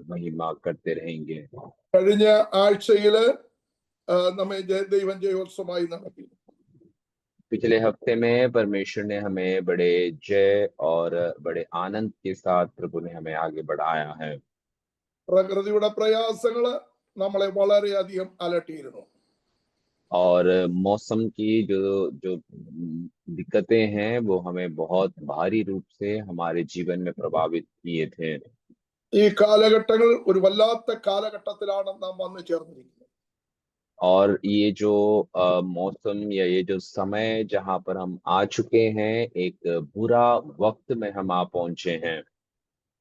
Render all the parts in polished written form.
महिमा करते रहेंगे। കഴിഞ്ഞ ആഴ്ചയില് നമ്മെ ദൈവം ജയോത്സവമായി നടത്തി. पिछले हफ्ते में परमेश्वर ने हमें बड़े जय और बड़े आनंद के साथ प्रभु ने हमें आगे बढ़ाया है। പ്രകൃതിയുടെ പ്രയാസങ്ങള് നമ്മളെ വളരെയധികം അലട്ടിയിരുന്നു. और मौसम की जो जो दिक्कतें हैं वो हमें बहुत भारी रूप से हमारे जीवन में प्रभावित किए थे। ഈ കാലഘട്ടങ്ങൾ ഒരു വല്ലാത്ത കാലഘട്ടത്തിലാണ് നാം വന്നു ചേർന്നിരിക്കുന്നത്. और ये जो मौसम या ये जो समय जहाँ पर हम आ चुके हैं, एक बुरा वक्त में हम आ पहुंचे हैं।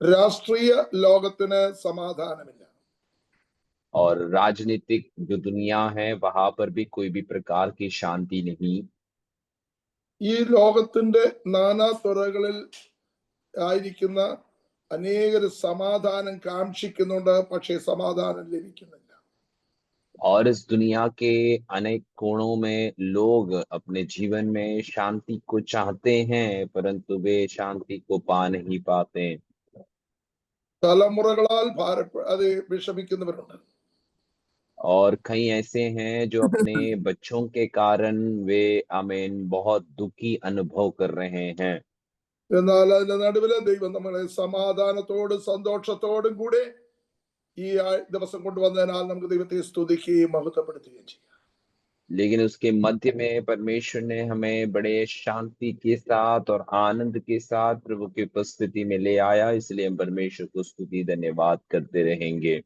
രാഷ്ട്രീയ ലോകത്തിന് സമാധാനമില്ല. और राजनीतिक जो दुनिया है वहां पर भी कोई भी प्रकार की शांति नहीं। ഈ ലോകത്തിന്റെ നാനാ തുറകളിൽ ആയിരിക്കുന്ന അനേകർ സമാധാനം കാക്ഷിക്കുന്നുണ്ട്, പക്ഷേ സമാധാനം ലഭിക്കുന്നില്ല. और इस दुनिया के अनेक कोणों में लोग अपने जीवन में शांति को चाहते हैं, परंतु वे शांति को पा नहीं पाते। തലമുറകളാൽ അത് വിഷമിക്കുന്നവരുണ്ട്. और कई ऐसे हैं जो अपने बच्चों के कारण वे आमीन बहुत दुखी अनुभव कर रहे हैं। എന്നാൽ അതിന്റെ നടുവില് ദൈവം നമ്മളെ സമാധാനത്തോടും സന്തോഷത്തോടും കൂടെ ഈ ദിവസം കൊണ്ടുവന്നതിനാൽ നമുക്ക് ദൈവത്തെ സ്തുതിക്കുകയും മഹത്വപ്പെടുത്തുകയും ചെയ്യാം. लेकिन उसके मध्य में परमेश्वर ने हमें बड़े शांति के साथ और आनंद के साथ प्रभु की उपस्थिति में ले आया, इसलिए हम परमेश्वर को स्तुति धन्यवाद करते रहेंगे।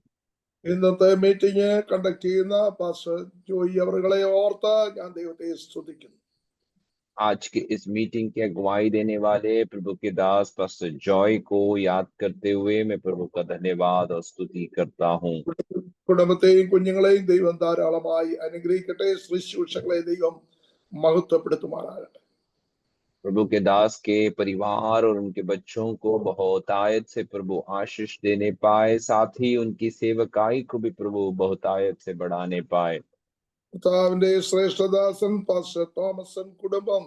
ഇന്നത്തെ മീറ്റിംഗ് കണ്ടക്ട് ചെയ്യുന്ന പാസ്റ്റർ ജോയി അവരെ ഓർത്ത് ഞാൻ ദൈവത്തെ സ്തുതിക്കുന്നു. आज के इस मीटिंग की अगुवाई देने वाले प्रभु के दास पास्टर जॉय को याद करते हुए मैं प्रभु का धन्यवाद और स्तुति करता हूँ। കുടുംബത്തെയും കുഞ്ഞുങ്ങളെയും ദൈവം ധാരാളമായി അനുഗ്രഹിക്കട്ടെ. ശുശ്രൂഷകളെ ദൈവം മഹത്വപ്പെടുത്തുമാറാകട്ടെ. प्रभु के दास के परिवार और उनके बच्चों को बहुतायत से प्रभु आशीष देने पाए, साथ ही उनकी सेवकाई को भी प्रभु बहुतायत से बढ़ाने पाए। കർത്താവിന്റെ ശ്രേഷ്ഠദാസൻ പാസ്റ്റർ തോമസൻ കുടുംബം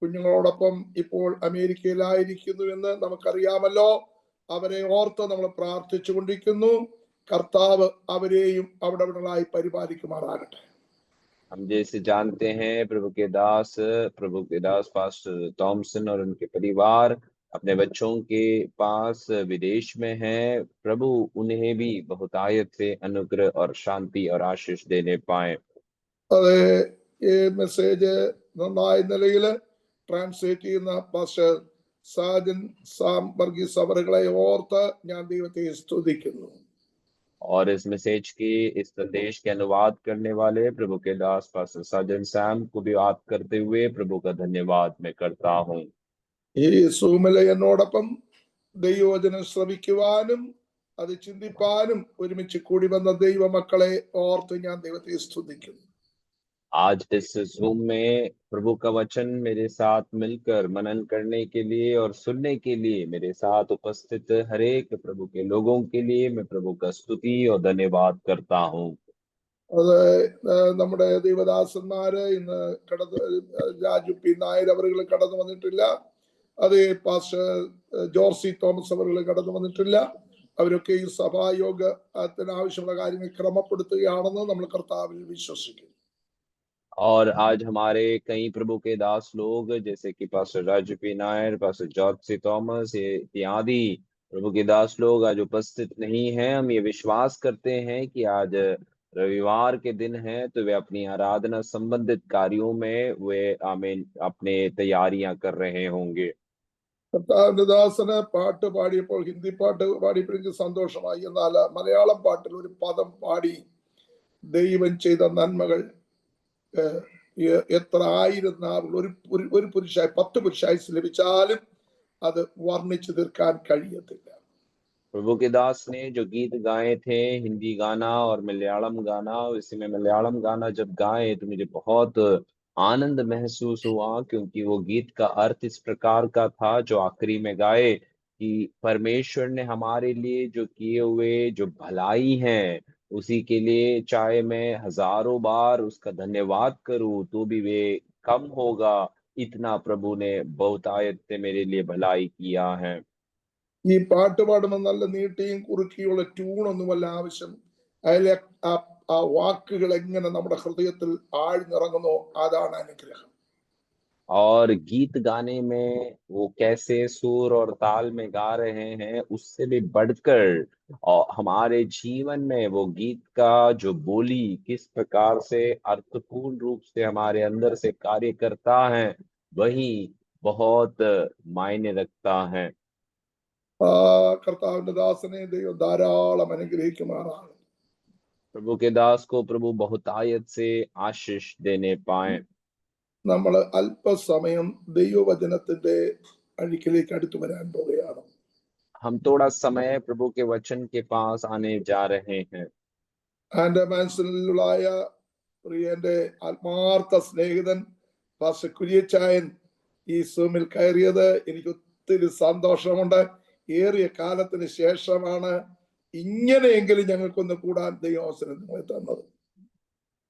കുഞ്ഞുങ്ങളോടൊപ്പം ഇപ്പോൾ അമേരിക്കയിലായിരിക്കുന്നു എന്ന് നമുക്കറിയാമല്ലോ. അവരെ ഓർത്ത് നമ്മൾ പ്രാർത്ഥിച്ചു കൊണ്ടിരിക്കുന്നു. കർത്താവ് അവരെയും അവിടെവിടെയായി പരിപാലിക്കുമാറാകട്ടെ. हम जैसे जानते हैं प्रभु के दास पास्टर थॉमसन और उनके परिवार अपने बच्चों के पास विदेश में हैं। प्रभु उन्हें भी बहुतायत से अनुग्रह और शांति और आशीष देने पाए। അതെ, ഈ മെസ്സേജ് നന്നായി നിലയിൽ ട്രാൻസ്ലേറ്റ് ചെയ്യുന്ന പാസ്റ്റർ സാജൻ സാം വർഗീസ് അവരെ ഓർത്ത് ഞാൻ ദൈവത്തെ സ്തുതിക്കുന്നു. और इस मैसेज की इस संदेश के अनुवाद करने वाले प्रभु के दास पास्टर साजन सैम को भी याद करते हुए प्रभु का धन्यवाद मैं करता हूँ। ഈ സൂമിലെ എന്നോടൊപ്പം ദൈവവചനം ശ്രവിക്കുവാനും അത് ചിന്തിപ്പാനും ഒരുമിച്ച് കൂടി വന്ന ദൈവമക്കളെ ഓർത്ത് ഞാൻ ദൈവത്തെ സ്തുതിക്കുന്നു. आज इस जूम में प्रभु का वचन मेरे साथ मिलकर मनन करने के लिए और सुनने के लिए मेरे साथ उपस्थित हरेक प्रभु के लोगों के लिए मैं प्रभु का स्तुति और धन्यवाद करता हूँ। അത് നമ്മുടെ ദൈവദാസന്മാര് ഇന്ന് രാജു പി നായർ അവർ കടന്നു വന്നിട്ടില്ല. അത് പാസ്റ്റർ ജോർസി തോമസ് അവർ കടന്നു വന്നിട്ടില്ല. അവരൊക്കെ ഈ സഭായോഗത്തിന് ആവശ്യമുള്ള കാര്യങ്ങൾ ക്രമപ്പെടുത്തുകയാണെന്ന് നമ്മൾ കർത്താവിൽ വിശ്വസിക്കുന്നു. और आज हमारे कई प्रभु के दास लोग जैसे कि pastor Raju P Nair, pastor George C Thomas इत्यादि प्रभु के दास लोग आज उपस्थित नहीं हैं। हम ये विश्वास करते हैं कि आज रविवार के दिन है तो वे अपनी आराधना संबंधित कार्यों में वे आमीन अपने तैयारियां कर रहे होंगे। കർത്താവിന്റെ ദാസന് പാട്ട് പാടിയപ്പോൾ ഹിന്ദി പാട്ട് പാടിയപ്പോൾ എനിക്ക് സന്തോഷമായി. എന്നാൽ മലയാളം പാട്ടിൽ ഒരു പദം പാടി, ദൈവം ചെയ്ത നന്മകൾ എത്ര ആയിരം നാൾ ഒരു പുരുഷായി 10 പുരുഷായുസ് ലഭിച്ചാലും അത് വർണ്ണിച്ചു തീർക്കാൻ കഴിയത്തില്ല. प्रभु के दास ने जो गीत गाए थे, हिंदी गाना और मलयालम गाना, इसमें मलयालम गाना जब गाए तो मुझे बहुत आनंद महसूस हुआ, क्योंकि वो गीत का अर्थ इस प्रकार का था जो आखिरी में गाए कि परमेश्वर ने हमारे लिए जो किए हुए जो भलाई है उसी के लिए चाहे मैं हजारों बार उसका धन्यवाद करूं तो भी वे कम होगा, इतना प्रभु ने बहुतायत से मेरे लिए भलाई किया है। ഈ പാട്ട് പാടുമ്പോൾ നല്ല നീട്ടിയും കുറുക്കിയുള്ള ട്യൂണൊന്നുമല്ല ആവശ്യം. അതിലെ ആ ആ വാക്കുകൾ എങ്ങനെ നമ്മുടെ ഹൃദയത്തിൽ ആഴ്ന്നിറങ്ങുന്നോ അതാണ് അനുഗ്രഹം. और गीत गाने में वो कैसे सुर और ताल में गा रहे हैं, उससे भी बढ़कर और हमारे जीवन में वो गीत का जो बोली किस प्रकार से अर्थपूर्ण रूप से हमारे अंदर से कार्य करता है, वही बहुत मायने रखता है। ആ കർത്താവിന്റെ ദാസനെ ദൈവം ധാരാളം അനുഗ്രഹിക്കുമാറാണ്. प्रभु के दास को प्रभु बहुतायत से आशीष देने पाए। നമ്മൾ അല്പസമയം ദൈവവചനത്തിന്റെ അടുക്കിലേക്ക് അടുത്തു വരാൻ പോവുകയാണ്. हम थोड़ा समय प्रभु के वचन के पास आने जा रहे हैं। എന്റെ മനസ്സിലായ പ്രിയന്റെ ആത്മാർത്ഥ സ്നേഹിതൻ പാസ്റ്റർ കുര്യച്ചായൻ ഈ സൂമിൽ കയറിയത് എനിക്ക് ഒത്തിരി സന്തോഷമുണ്ട്. ഏറിയ കാലത്തിന് ശേഷമാണ് ഇങ്ങനെയെങ്കിലും ഞങ്ങൾക്കൊന്ന് കൂടാൻ ദൈവം അവസരം നിങ്ങളെ തന്നത്.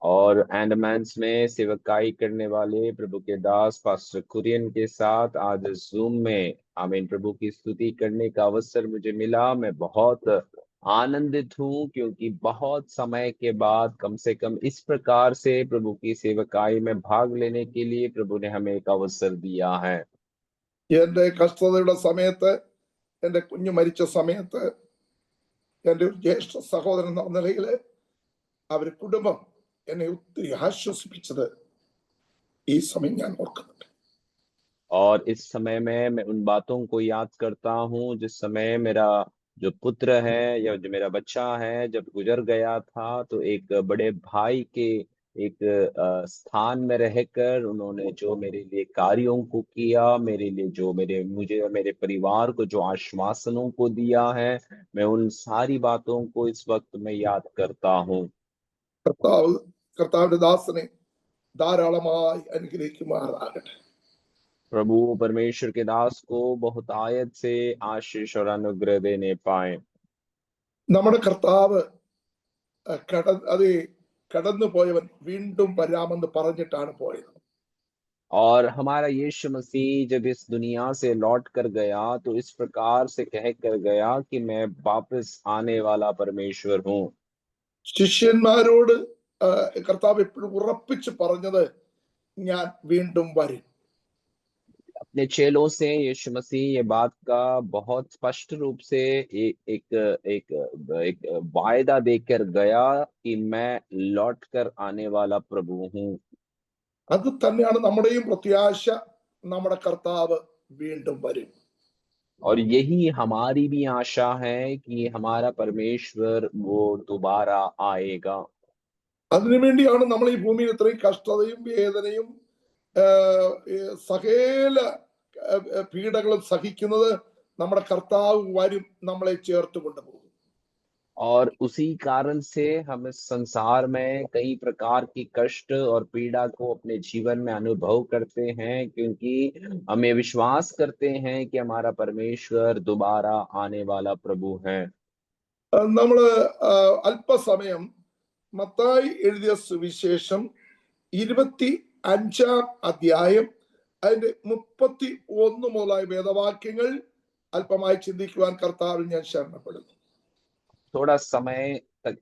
और एंडमान्स में सेवकाई करने वाले प्रभु के दास पास्टर कुरियन के साथ आज जूम में आमीन प्रभु की स्तुति करने का अवसर मुझे मिला। मैं बहुत आनंदित हूँ क्योंकि बहुत समय के बाद कम से कम इस प्रकार से प्रभु की सेवकाई में भाग लेने के लिए प्रभु ने हमें एक अवसर दिया है। എന്റെ കഷ്ടതയുടെ സമയത്ത്, എന്റെ കുഞ്ഞു മരിച്ച സമയത്ത് എന്റെ ഒരു ജ്യേഷ്ഠ സഹോദരൻ എന്ന നിലയിൽ അവരുടെ കുടുംബം എന്നെ ഒത്തിരി ആശ്വസിപ്പിച്ചത് ഈ സമയം ഞാൻ ഓർക്കുന്നുണ്ട്. और इस समय में मैं उन बातों को याद करता हूँ जिस समय मेरा जो पुत्र है या जो मेरा बच्चा है जब गुजर गया था, तो एक बड़े भाई के एक स्थान में रहकर उन्होंने जो मेरे लिए कार्यों को किया, मेरे लिए जो मुझे और मेरे परिवार को जो आश्वासनों को दिया है, मैं उन सारी बातों को इस वक्त में याद करता हूँ। കർത്താവിന്റെ ദാസനെ ധാരാളമായി അനുഗ്രഹിക്കുമാറാകട്ടെ. प्रभु परमेश्वर के दास को बहुतायत से आशीष और अनुग्रह देने पाए। നമ്മുടെ കർത്താവ് കടന്നു പോയവൻ വീണ്ടും വരാമെന്ന് പറഞ്ഞിട്ടാണ് പോയത്. और हमारा यीशु मसीह जब इस दुनिया से लौट कर गया तो इस प्रकार से कह कर गया कि मैं वापस आने वाला परमेश्वर हूँ। ശിഷ്യന്മാരോട് കർത്താവ് എപ്പോഴും ഉറപ്പിച്ച് പറഞ്ഞത് ഞാൻ വീണ്ടും വരും. अपने चेलों से यीशु मसीह ये बात का बहुत स्पष्ट रूप से एक वायदा देकर गया कि मैं लौट कर आने वाला प्रभु हूँ। അത് തന്നെയാണ് നമ്മുടെയും പ്രത്യാശ, നമ്മുടെ കർത്താവ് വീണ്ടും വരും. और यही हमारी भी आशा है कि हमारा परमेश्वर वो दोबारा आएगा। അതിനുവേണ്ടിയാണ് നമ്മൾ ഈ ഭൂമിയിൽ ഇത്രയും കഷ്ടതയും വേദനയും സകല പീഡകളും സഹിക്കുന്നത്. നമ്മുടെ കർത്താവ് വരും, നമ്മളെ ചേർത്ത് കൊണ്ടുപോകും. और उसी कारण से हम इस संसार में कई प्रकार की कष्ट और पीड़ा को अपने जीवन में अनुभव करते हैं, क्योंकि हमें विश्वास करते हैं कि हमारा परमेश्वर दोबारा आने वाला प्रभु है। നമ്മള് അല്പസമയം മത്തായി എഴുതിയ സുവിശേഷം 25 അധ്യായം അതിന്റെ 31 മുതലായ വേദവാക്യങ്ങൾ അല്പമായി ചിന്തിക്കുവാൻ കർത്താവിൽ ഞാൻ ശരണപ്പെടുന്നു. थोड़ा समय तक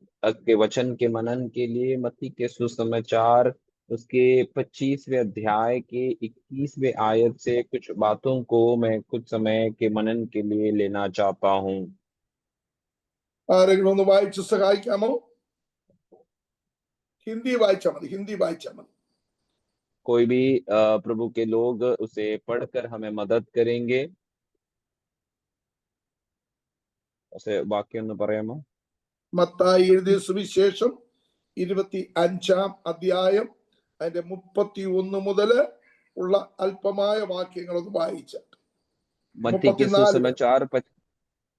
के वचन के मनन के लिए मत्ती के सुसमाचार उसके 25वें अध्याय के 21वें आयत से कुछ बातों को मैं कुछ समय के मनन के लिए लेना चाहता हूँ। ആരെങ്കിലും ഒന്ന് വായിച്ച് സഹായിക്കാമോ? ഹിന്ദി വായിച്ചാൽ മതി, ഹിന്ദി വായിച്ചാൽ മതി. कोई भी प्रभु के लोग उसे पढ़कर हमें मदद करेंगे। उसे वाक्य ഒന്ന് പറയാമോ? മത്തായി എഴുതിയ സുവിശേഷം 25 അധ്യായം അതിന്റെ 31 മുതൽ ഉള്ള അല്പമായ വാക്യങ്ങൾ ഒന്ന് വായിച്ചാൽ.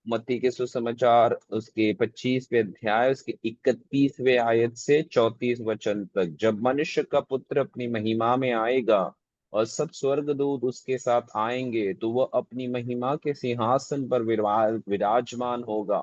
मत्ती के सुसमाचार उसके 25वें अध्याय उसके 31वें आयत से 34 वचन तक। जब मनुष्य का पुत्र अपनी महिमा में आएगा और सब स्वर्गदूत उसके साथ आएंगे, तो वह अपनी महिमा के सिंहासन पर विराजमान होगा।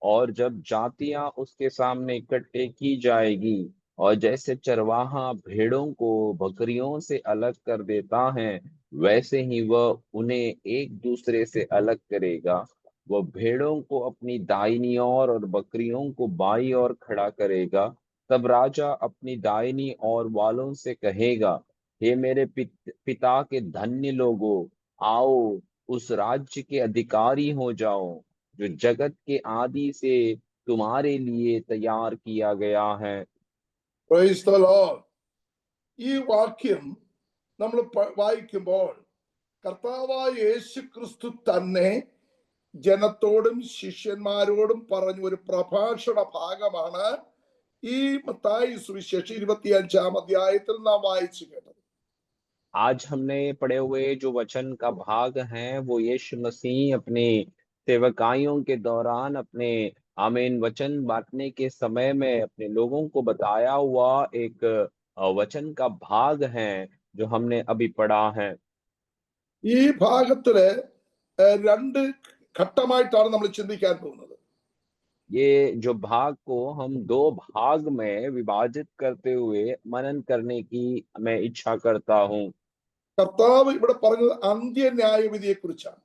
और जब जातियां उसके सामने इकट्ठे की जाएगी, और जैसे चरवाहा भेड़ों को बकरियों से अलग कर देता है, वैसे ही वह उन्हें एक दूसरे से अलग करेगा। वह भेड़ों को अपनी दाहिनी ओर और बकरियों को बाईं ओर खड़ा करेगा। तब राजा अपनी दाहिनी ओर वालों से कहेगा, हे मेरे पिता के धन्य लोगों, आओ उस राज्य के अधिकारी हो जाओ जो जगत के आदि से तुम्हारे लिए तैयार किया गया है। Praise the Lord. ഈ വാക്യം നമ്മൾ വായിക്കുമ്പോൾ കർത്താവായ യേശു ക്രിസ്തു തന്നെ ജനത്തോടും ശിഷ്യന്മാരോടും പറഞ്ഞ ഒരു പ്രഭാഷണ ഭാഗമാണ് ഈ മത്തായി സുവിശേഷം 25-ാം അധ്യായത്തിൽ നാം വായിച്ചു കേട്ടത്. आज हमने पढ़े हुए जो वचन का भाग है वो यीशु मसीह अपने सेवकाइयों के दौरान अपने आमीन वचन बांटने के समय में अपने लोगों को बताया हुआ एक वचन का भाग है जो हमने अभी पढ़ा है। ഈ ഭാഗത്തില് രണ്ട് ഘട്ടമായിട്ടാണ് നമ്മൾ ചിന്തിക്കാൻ പോകുന്നത്. ये जो भाग को हम दो भाग में विभाजित करते हुए मनन करने की मैं इच्छा करता हूँ। കർത്താവ് ഇവിടെ പറഞ്ഞത് അന്ത്യന്യായവിധിയെ കുറിച്ചാണ്.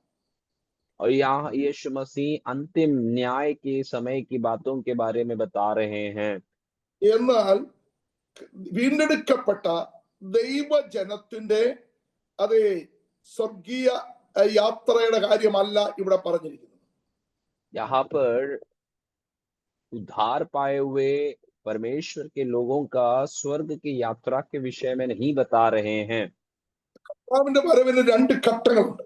और यहाँ यीशु मसीह अंतिम न्याय के समय की बातों के बारे में बता रहे हैं। എന്നാൽ വീണ്ടെടുക്കപ്പെട്ട ദൈവജനത്തിന്റെ അതേ സ്വർഗീയ യാത്രയുടെ കാര്യമല്ല ഇവിടെ പറഞ്ഞിരിക്കുന്നത്. यहाँ पर उद्धार पाए हुए परमेश्वर के लोगों का स्वर्ग की यात्रा के विषय में नहीं बता रहे हैं। കർത്താവിന്റെ വരവിന് രണ്ട് ഘട്ടങ്ങളുണ്ട്.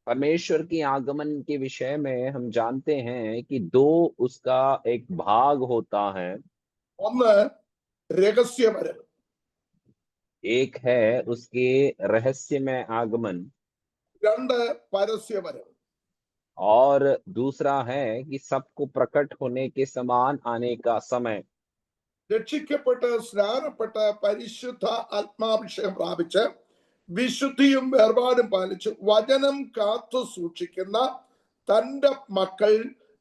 परमेश्वर की आगमन के विषय में हम जानते हैं कि दो उसका एक भाग होता है। ഒന്ന് രഹസ്യവരവ്, एक है उसके रहस्यमय आगमन രണ്ട് പരസ്യവരവ്. और दूसरा है कि सबको प्रकट होने के समान आने का समय। രക്ഷിക്കപ്പെട്ട് സ്നാനപ്പെട്ട് പരിശുദ്ധ ആത്മാഭിഷേകം പ്രാപിച്ച് വിശുദ്ധിയും വേർപാടും പാലിച്ച് വചനം കാത്തു സൂക്ഷിക്കുന്ന തന്റെ മക്കൾ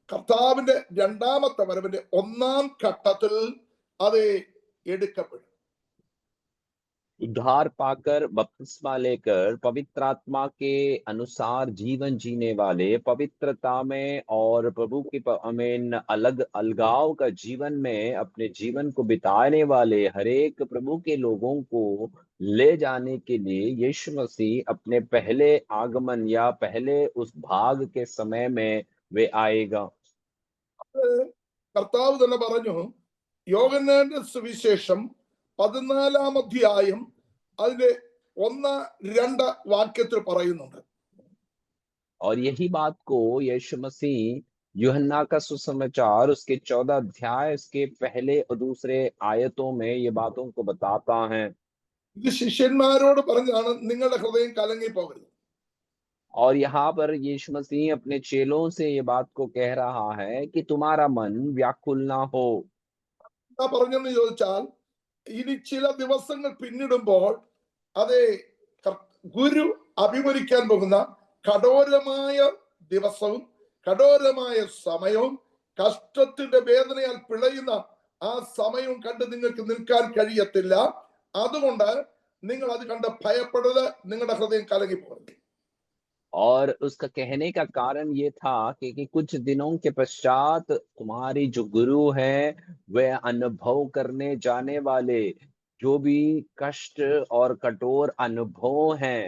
കർത്താവിന്റെ രണ്ടാമത്തെ വരവിന്റെ ഒന്നാം ഘട്ടത്തിൽ അത് എടുക്കപ്പെടും. उद्धार पाकर बपतिस्मा लेकर पवित्र आत्मा के अनुसार जीवन जीने वाले पवित्रता में और प्रभु की अमीन अलग अलगाव का जीवन में अपने जीवन को बिताने वाले हरेक प्रभु के लोगों को ले जाने के लिए यीशु मसीह अपने पहले आगमन या पहले उस भाग के समय में वे आएगा। കർത്താവ് തന്നെ പറഞ്ഞു, യോഹന്നാന്റെ സുവിശേഷം 14-ാം അധ്യായം അതിന്റെ 1-2 വാക്യത്തിൽ പറയുന്നുണ്ട്. और यही बात को यीशु मसीह यूहन्ना का सुसमाचार उसके 14 अध्याय उसके पहले और दूसरे आयतों में ये बातों को बताता है। ഇത് ശിഷ്യന്മാരോട് പറഞ്ഞാണ്, നിങ്ങളുടെ ഹൃദയം കലങ്ങി പോകരുത്. और यहाँ पर यीशु मसीह अपने चेलों से ये बात को कह रहा है कि तुम्हारा मन व्याकुल ना हो। എന്താ പറഞ്ഞെന്ന് ചോദിച്ചാൽ, ഇനി ചില ദിവസങ്ങൾ പിന്നിടുമ്പോൾ അത് ഗുരു അഭിമുഖിക്കാൻ പോകുന്ന കഠോരമായ ദിവസവും കഠോരമായ സമയവും കഷ്ടത്തിന്റെ വേദനയാൽ പിളയുന്ന ആ സമയവും കണ്ട് നിങ്ങൾക്ക് നിൽക്കാൻ കഴിയത്തില്ല. അതുകൊണ്ട് നിങ്ങൾ അത് കണ്ട് भयപ്പെടരുത്, നിങ്ങളുടെ ഹൃദയം കലങ്ങി പോകരുത്. और उसका कहने का कारण ये था कि कुछ दिनों के पश्चात तुम्हारी जो गुरु है वह अनुभव करने जाने वाले जो भी कष्ट और कठोर अनुभव हैं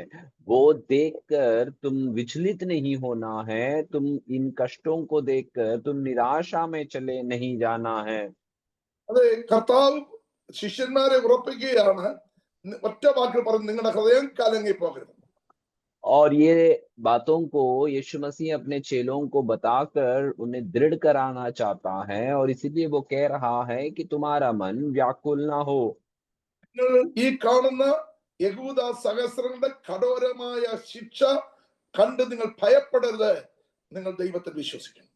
वो देखकर तुम विचलित नहीं होना है। तुम इन कष्टों को देखकर तुम निराशा में चले नहीं जाना है। അത് കർത്താവ് ശിഷ്യന്മാരെ ഉറപ്പിക്കുകയാണ്, ഒറ്റ വാക്കിൽ പറഞ്ഞു, നിങ്ങളുടെ ഹൃദയം കലങ്ങി പോകരുത്. और ये बातों को यीशु मसीह अपने चेलों को बताकर उन्हें दृढ़ कराना चाहता है और इसीलिए वो कह रहा है कि तुम्हारा मन व्याकुल ना हो। ഈ കാണുന്ന യഹൂദ സഹസ്രങ്ങളുടെ കഠോരമായ ശിക്ഷ കണ്ട് നിങ്ങൾ ഭയപ്പെടരുത്, നിങ്ങൾ ദൈവത്തിൽ വിശ്വസിക്കണം.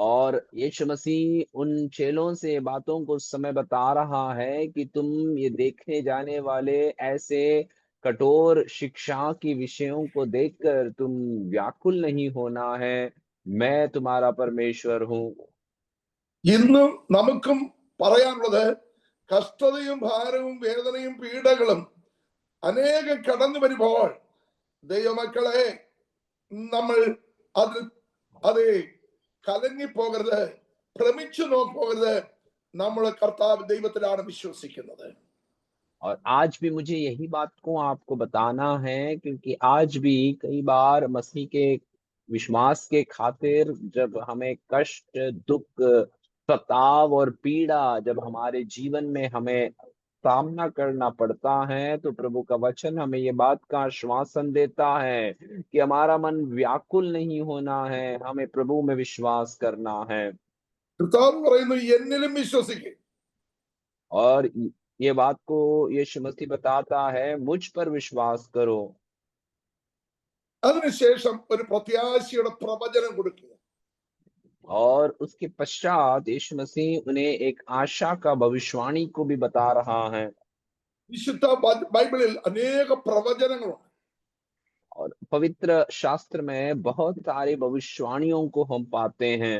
और यीशु मसीह उन चेलों से बातों को उस समय बता रहा है कि तुम ये देखने जाने वाले ऐसे कठोर शिक्षा की विषयों को देखकर तुम व्याकुल नहीं होना है। मैं तुम्हारा परमेश्वर हूँ। ഇന്നും നമുക്കും പറയാനുള്ളത്, കഷ്ടതയും ഭാരവും വേദനയും പീഡകളും അനേകം കടന്നു വരുമ്പോൾ ദൈവമക്കളെ നമ്മൾ അതിൽ അതെ കലങ്ങിപ്പോകരുത്, ഭ്രമിച്ചു പോകരുത്. നമ്മൾ കർത്താവ് ദൈവത്തിലാണ് വിശ്വസിക്കുന്നത്. और आज भी मुझे यही बात को आपको बताना है, क्योंकि आज भी कई बार मसीह के विश्वास के खातिर जब हमें कष्ट, दुख, सताव और पीड़ा जब हमारे जीवन में हमें सामना करना पड़ता है, तो प्रभु का वचन हमें ये बात का आश्वासन देता है कि हमारा मन व्याकुल नहीं होना है, हमें प्रभु में विश्वास करना है। കർത്താവ് പറയുന്നു, എന്നിലും വിശ്വസിക്കും. और ये बात को यीशु मसीह बताता है, मुझ पर विश्वास करो। അതിനുശേഷം ഒരു പ്രത്യാശയുടെ പ്രവചനം കൊടുക്കുക. और उसके पश्चात यीशु मसीह उन्हें एक आशा का भविष्यवाणी को भी बता रहा है। വിശുദ്ധ ബൈബിളിൽ അനേക പ്രവചനങ്ങളുണ്ട്. और पवित्र शास्त्र में बहुत सारे भविष्यवाणियों को हम पाते हैं।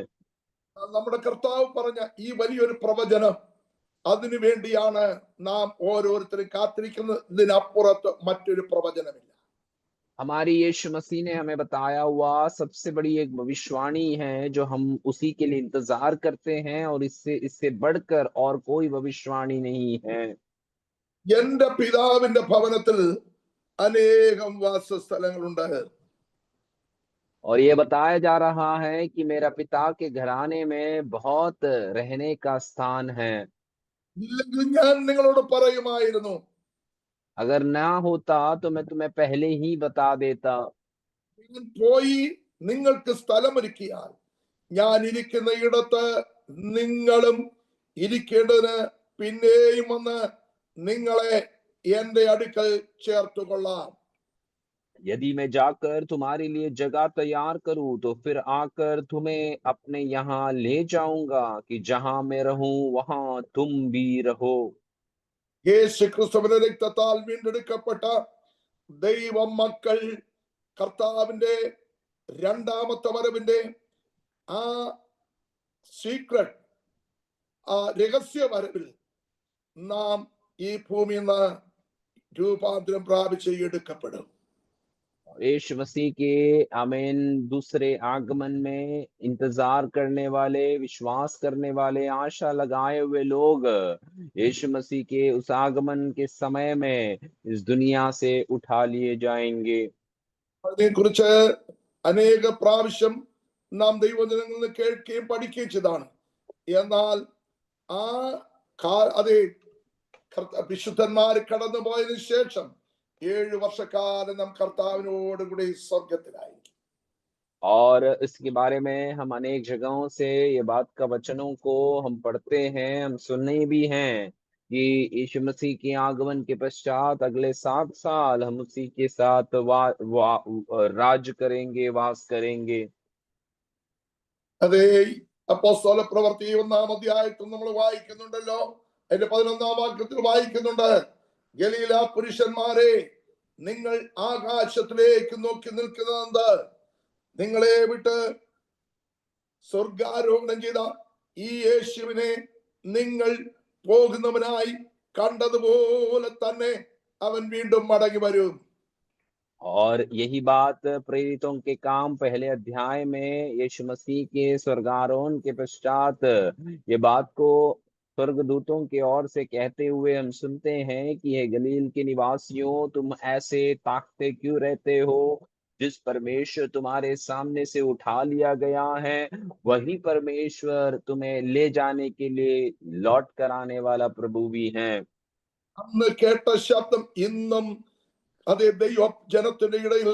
നമ്മുടെ കർത്താവ് പറഞ്ഞ ഈ വലിയൊരു പ്രവചനം, അതിനു വേണ്ടിയാണ് നാം ഓരോരുത്തരും കാത്തിരിക്കുന്നത്. ഇതിനപ്പുറത്ത് മറ്റൊരു പ്രവചനമില്ല. हमारी यीशु मसीह ने हमें बताया हुआ सबसे बड़ी एक भविष्यवाणी है, जो हम उसी के लिए इंतजार करते हैं, और इससे बढ़कर और कोई भविष्यवाणी नहीं है। എന്റെ പിതാവിന്റെ ഭവനത്തിൽ അനേകം വാസസ്ഥലങ്ങളുണ്ട്. और ये बताया जा रहा है कि मेरा पिता के घराने में बहुत रहने का स्थान है। ഇല്ലെങ്കിൽ ഞാൻ നിങ്ങളോട് പറയുമായിരുന്നു. अगर ना होता तो मैं तुम्हें पहले ही बता देता। ഞാൻ പോയി നിങ്ങൾക്ക് സ്ഥലമൊരുക്കിയാൽ ഞാൻ ഇരിക്കുന്ന ഇടത്ത് നിങ്ങളും ഇരിക്കേണ്ടതിന് പിന്നെയും വന്ന് നിങ്ങളെ എന്റെ അടുക്കൽ ചേർത്തുകൊള്ളാം. यदि मैं जाकर तुम्हारे लिए जगह तैयार करूं, तो फिर आकर तुम्हें अपने यहाँ ले जाऊंगा, कि जहां मैं रहूं वहां तुम भी रहो। യേശു ക്രിസ്തുവിന്റെ രക്തത്താൽ വീണ്ടെടുക്കപ്പെട്ട ദൈവ മക്കൾ കർത്താവിന്റെ രണ്ടാമത്തെ വരവിന്റെ ആ സീക്രട്ട്, ആ രഹസ്യ വരവിൽ നാം ഈ ഭൂമിയിൽ നിന്ന് രൂപാന്തരം പ്രാപിച്ച് എടുക്കപ്പെടും. यीशु मसीह के आमीन दूसरे आगमन में इंतजार करने वाले, विश्वास करने वाले, आशा लगाए हुए लोग यीशु मसीह के उस आगमन के समय में इस दुनिया से उठा लिए जाएंगे। അതിനെക്കുറിച്ച് അനേക പ്രാവശ്യം നാം ദൈവജനങ്ങളിൽ നിന്ന് കേൾക്കുകയും പഠിക്കുകയും ചെയ്താണ്. എന്നാൽ ആ അതെ വിശുദ്ധന്മാര് കടന്നു പോയതിനു ശേഷം 7 വർഷക്കാലം നാം കർത്താവിനോട് കൂടി സ്വർഗത്തിലായി. और इसके बारे में हम अनेक जगहों से ये बात का वचनों को हम पढ़ते हैं, हम सुने भी हैं कि यीशु मसीह के आगमन के पश्चात अगले 7 साल हम उसी के साथ राज करेंगे, वास करेंगे। അതെ, അപ്പോസ്തല പ്രവൃത്തി 1-ാം അധ്യായത്തിൽ നമ്മൾ വായിക്കുന്നുണ്ടല്ലോ. അതിന്റെ 11-ാം വാക്യത്തിൽ വായിക്കുന്നുണ്ട്, ഗലീല പുരുഷന്മാരെ, നിങ്ങൾ ആകാശത്തിലേക്ക് നോക്കി നിൽക്കുന്നത് നിങ്ങളെ വിട്ട് സ്വർഗാരോഹണം ചെയ്ത ഈ യേശുവിനെ നിങ്ങൾ പോകുന്നവനായി കണ്ടതുപോലെ തന്നെ അവൻ വീണ്ടും മടങ്ങി വരും. और यही बात प्रेरितों के काम पहले अध्याय में यीशु मसीह के स्वर्गारोहण के पश्चात ये बात को स्वर्गदूतों की ओर से कहते हुए हम सुनते हैं कि हे गलील के निवासियों, तुम ऐसे ताकते क्यों रहते हो? जिस परमेश्वर तुम्हारे सामने से उठा लिया गया है, वही परमेश्वर तुम्हें ले जाने के लिए लौट कर आने वाला प्रभु भी है। അന്ന് കേട്ട ശബ്ദം ഇന്നും അതേ ദൈവ ജനത്തിന്റെ ഇടയിൽ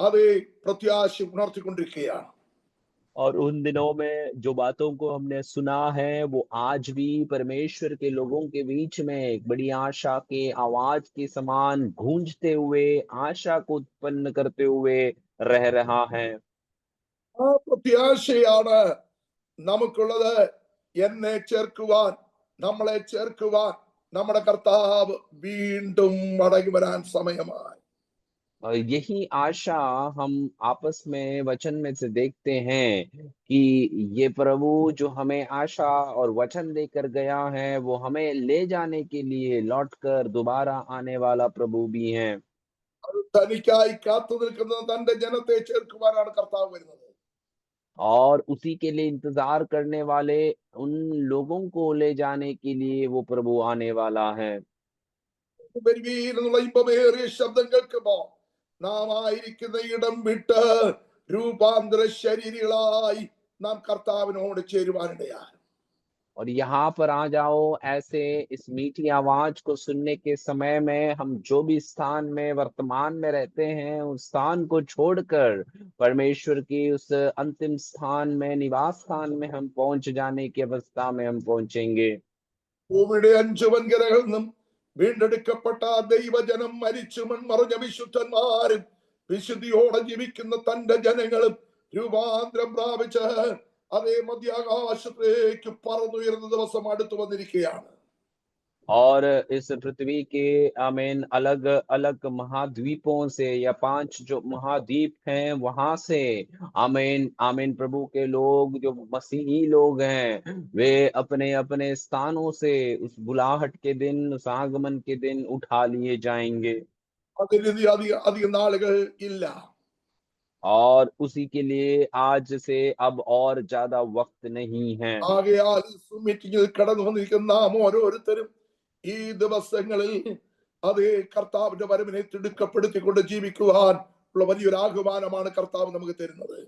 അതേ പ്രത്യാശ ഉണർത്തിക്കൊണ്ടിരിക്കുകയാണ്. और उन दिनों में जो बातों को हमने सुना है, वो आज भी परमेश्वर के लोगों के बीच में एक बड़ी आशा के आवाज के समान गूंजते हुए, आशा को उत्पन्न करते हुए रह रहा है। ആ പ്രത്യാശയാണ് നമുക്കുള്ളത്. എന്നെ ചേർക്കുവാൻ, നമ്മളെ ചേർക്കുവാൻ നമ്മുടെ കർത്താവ് വീണ്ടും മടങ്ങി വരാൻ സമയമായി. और यही आशा हम आपस में वचन में से देखते हैं कि ये प्रभु जो हमें आशा और वचन देकर गया है, वो हमें ले जाने के लिए लौटकर दोबारा आने वाला प्रभु भी है। തനിക്കായി കാത്തു നിൽക്കുന്ന തന്റെ ജനത്തെ ചേർക്കുവാനാണ് കർത്താവ് വരുന്നത്. और उसी के लिए इंतजार करने वाले उन लोगों को ले जाने के लिए वो प्रभु आने वाला है। വരുവീൻ എന്നുള്ള ഇമ്പമേറിയ ശബ്ദം കേൾക്കുമ്പോൾ നാം ആയിരിക്കുന്ന ഇടം വിട്ട് രൂപാന്തര ശരീരികളായി നാം കർത്താവിനോട് ചേരുവാനിടയാണ്. और यहाँ पर आ जाओ, ऐसे इस मीठी आवाज को सुनने के समय में हम जो भी स्थान में वर्तमान में रहते हैं, उस स्थान को छोड़कर परमेश्वर की उस अंतिम स्थान में, निवास स्थान में हम पहुंच जाने की अवस्था में हम पहुंचेंगे। ഭൂമിയുടെ 5 വൻകരകളിൽ നിന്നും വീണ്ടെടുക്കപ്പെട്ട ദൈവജനം, മരിച്ചു മൺമറഞ്ഞ വിശുദ്ധന്മാരും വിശുദ്ധിയോടെ ജീവിക്കുന്ന തന്റെ ജനങ്ങളും രൂപാന്തരം പ്രാപിച്ച് അതേ മധ്യാകാശത്തിലേക്ക് പറന്നുയർന്ന ദിവസം അടുത്തു വന്നിരിക്കുകയാണ്. और इस पृथ्वी के आमीन अलग अलग महाद्वीपों से, या 5 जो महाद्वीप हैं वहां से आमीन आमीन प्रभु के लोग, जो मसीही लोग हैं, वे अपने अपने स्थानों से उस बुलाहट के दिन, उस आगमन के दिन उठा लिए जाएंगे। അതിന് അധികം നാളുകൾ ഇല്ല. और उसी के लिए आज से अब और ज्यादा वक्त नहीं है। ആകയാൽ മീറ്റിംഗിൽ കടന്നു വന്നിരിക്കുന്ന നാം ഓരോരുത്തരും ഈ ദിവസങ്ങളിൽ അതേ കർത്താവിന്റെ വരവിനെ തിടുക്കപ്പെടുത്തിക്കൊണ്ട് ജീവിക്കുവാൻ ഉള്ള വലിയൊരു ആഹ്വാനമാണ് കർത്താവ് നമുക്ക് തരുന്നത്.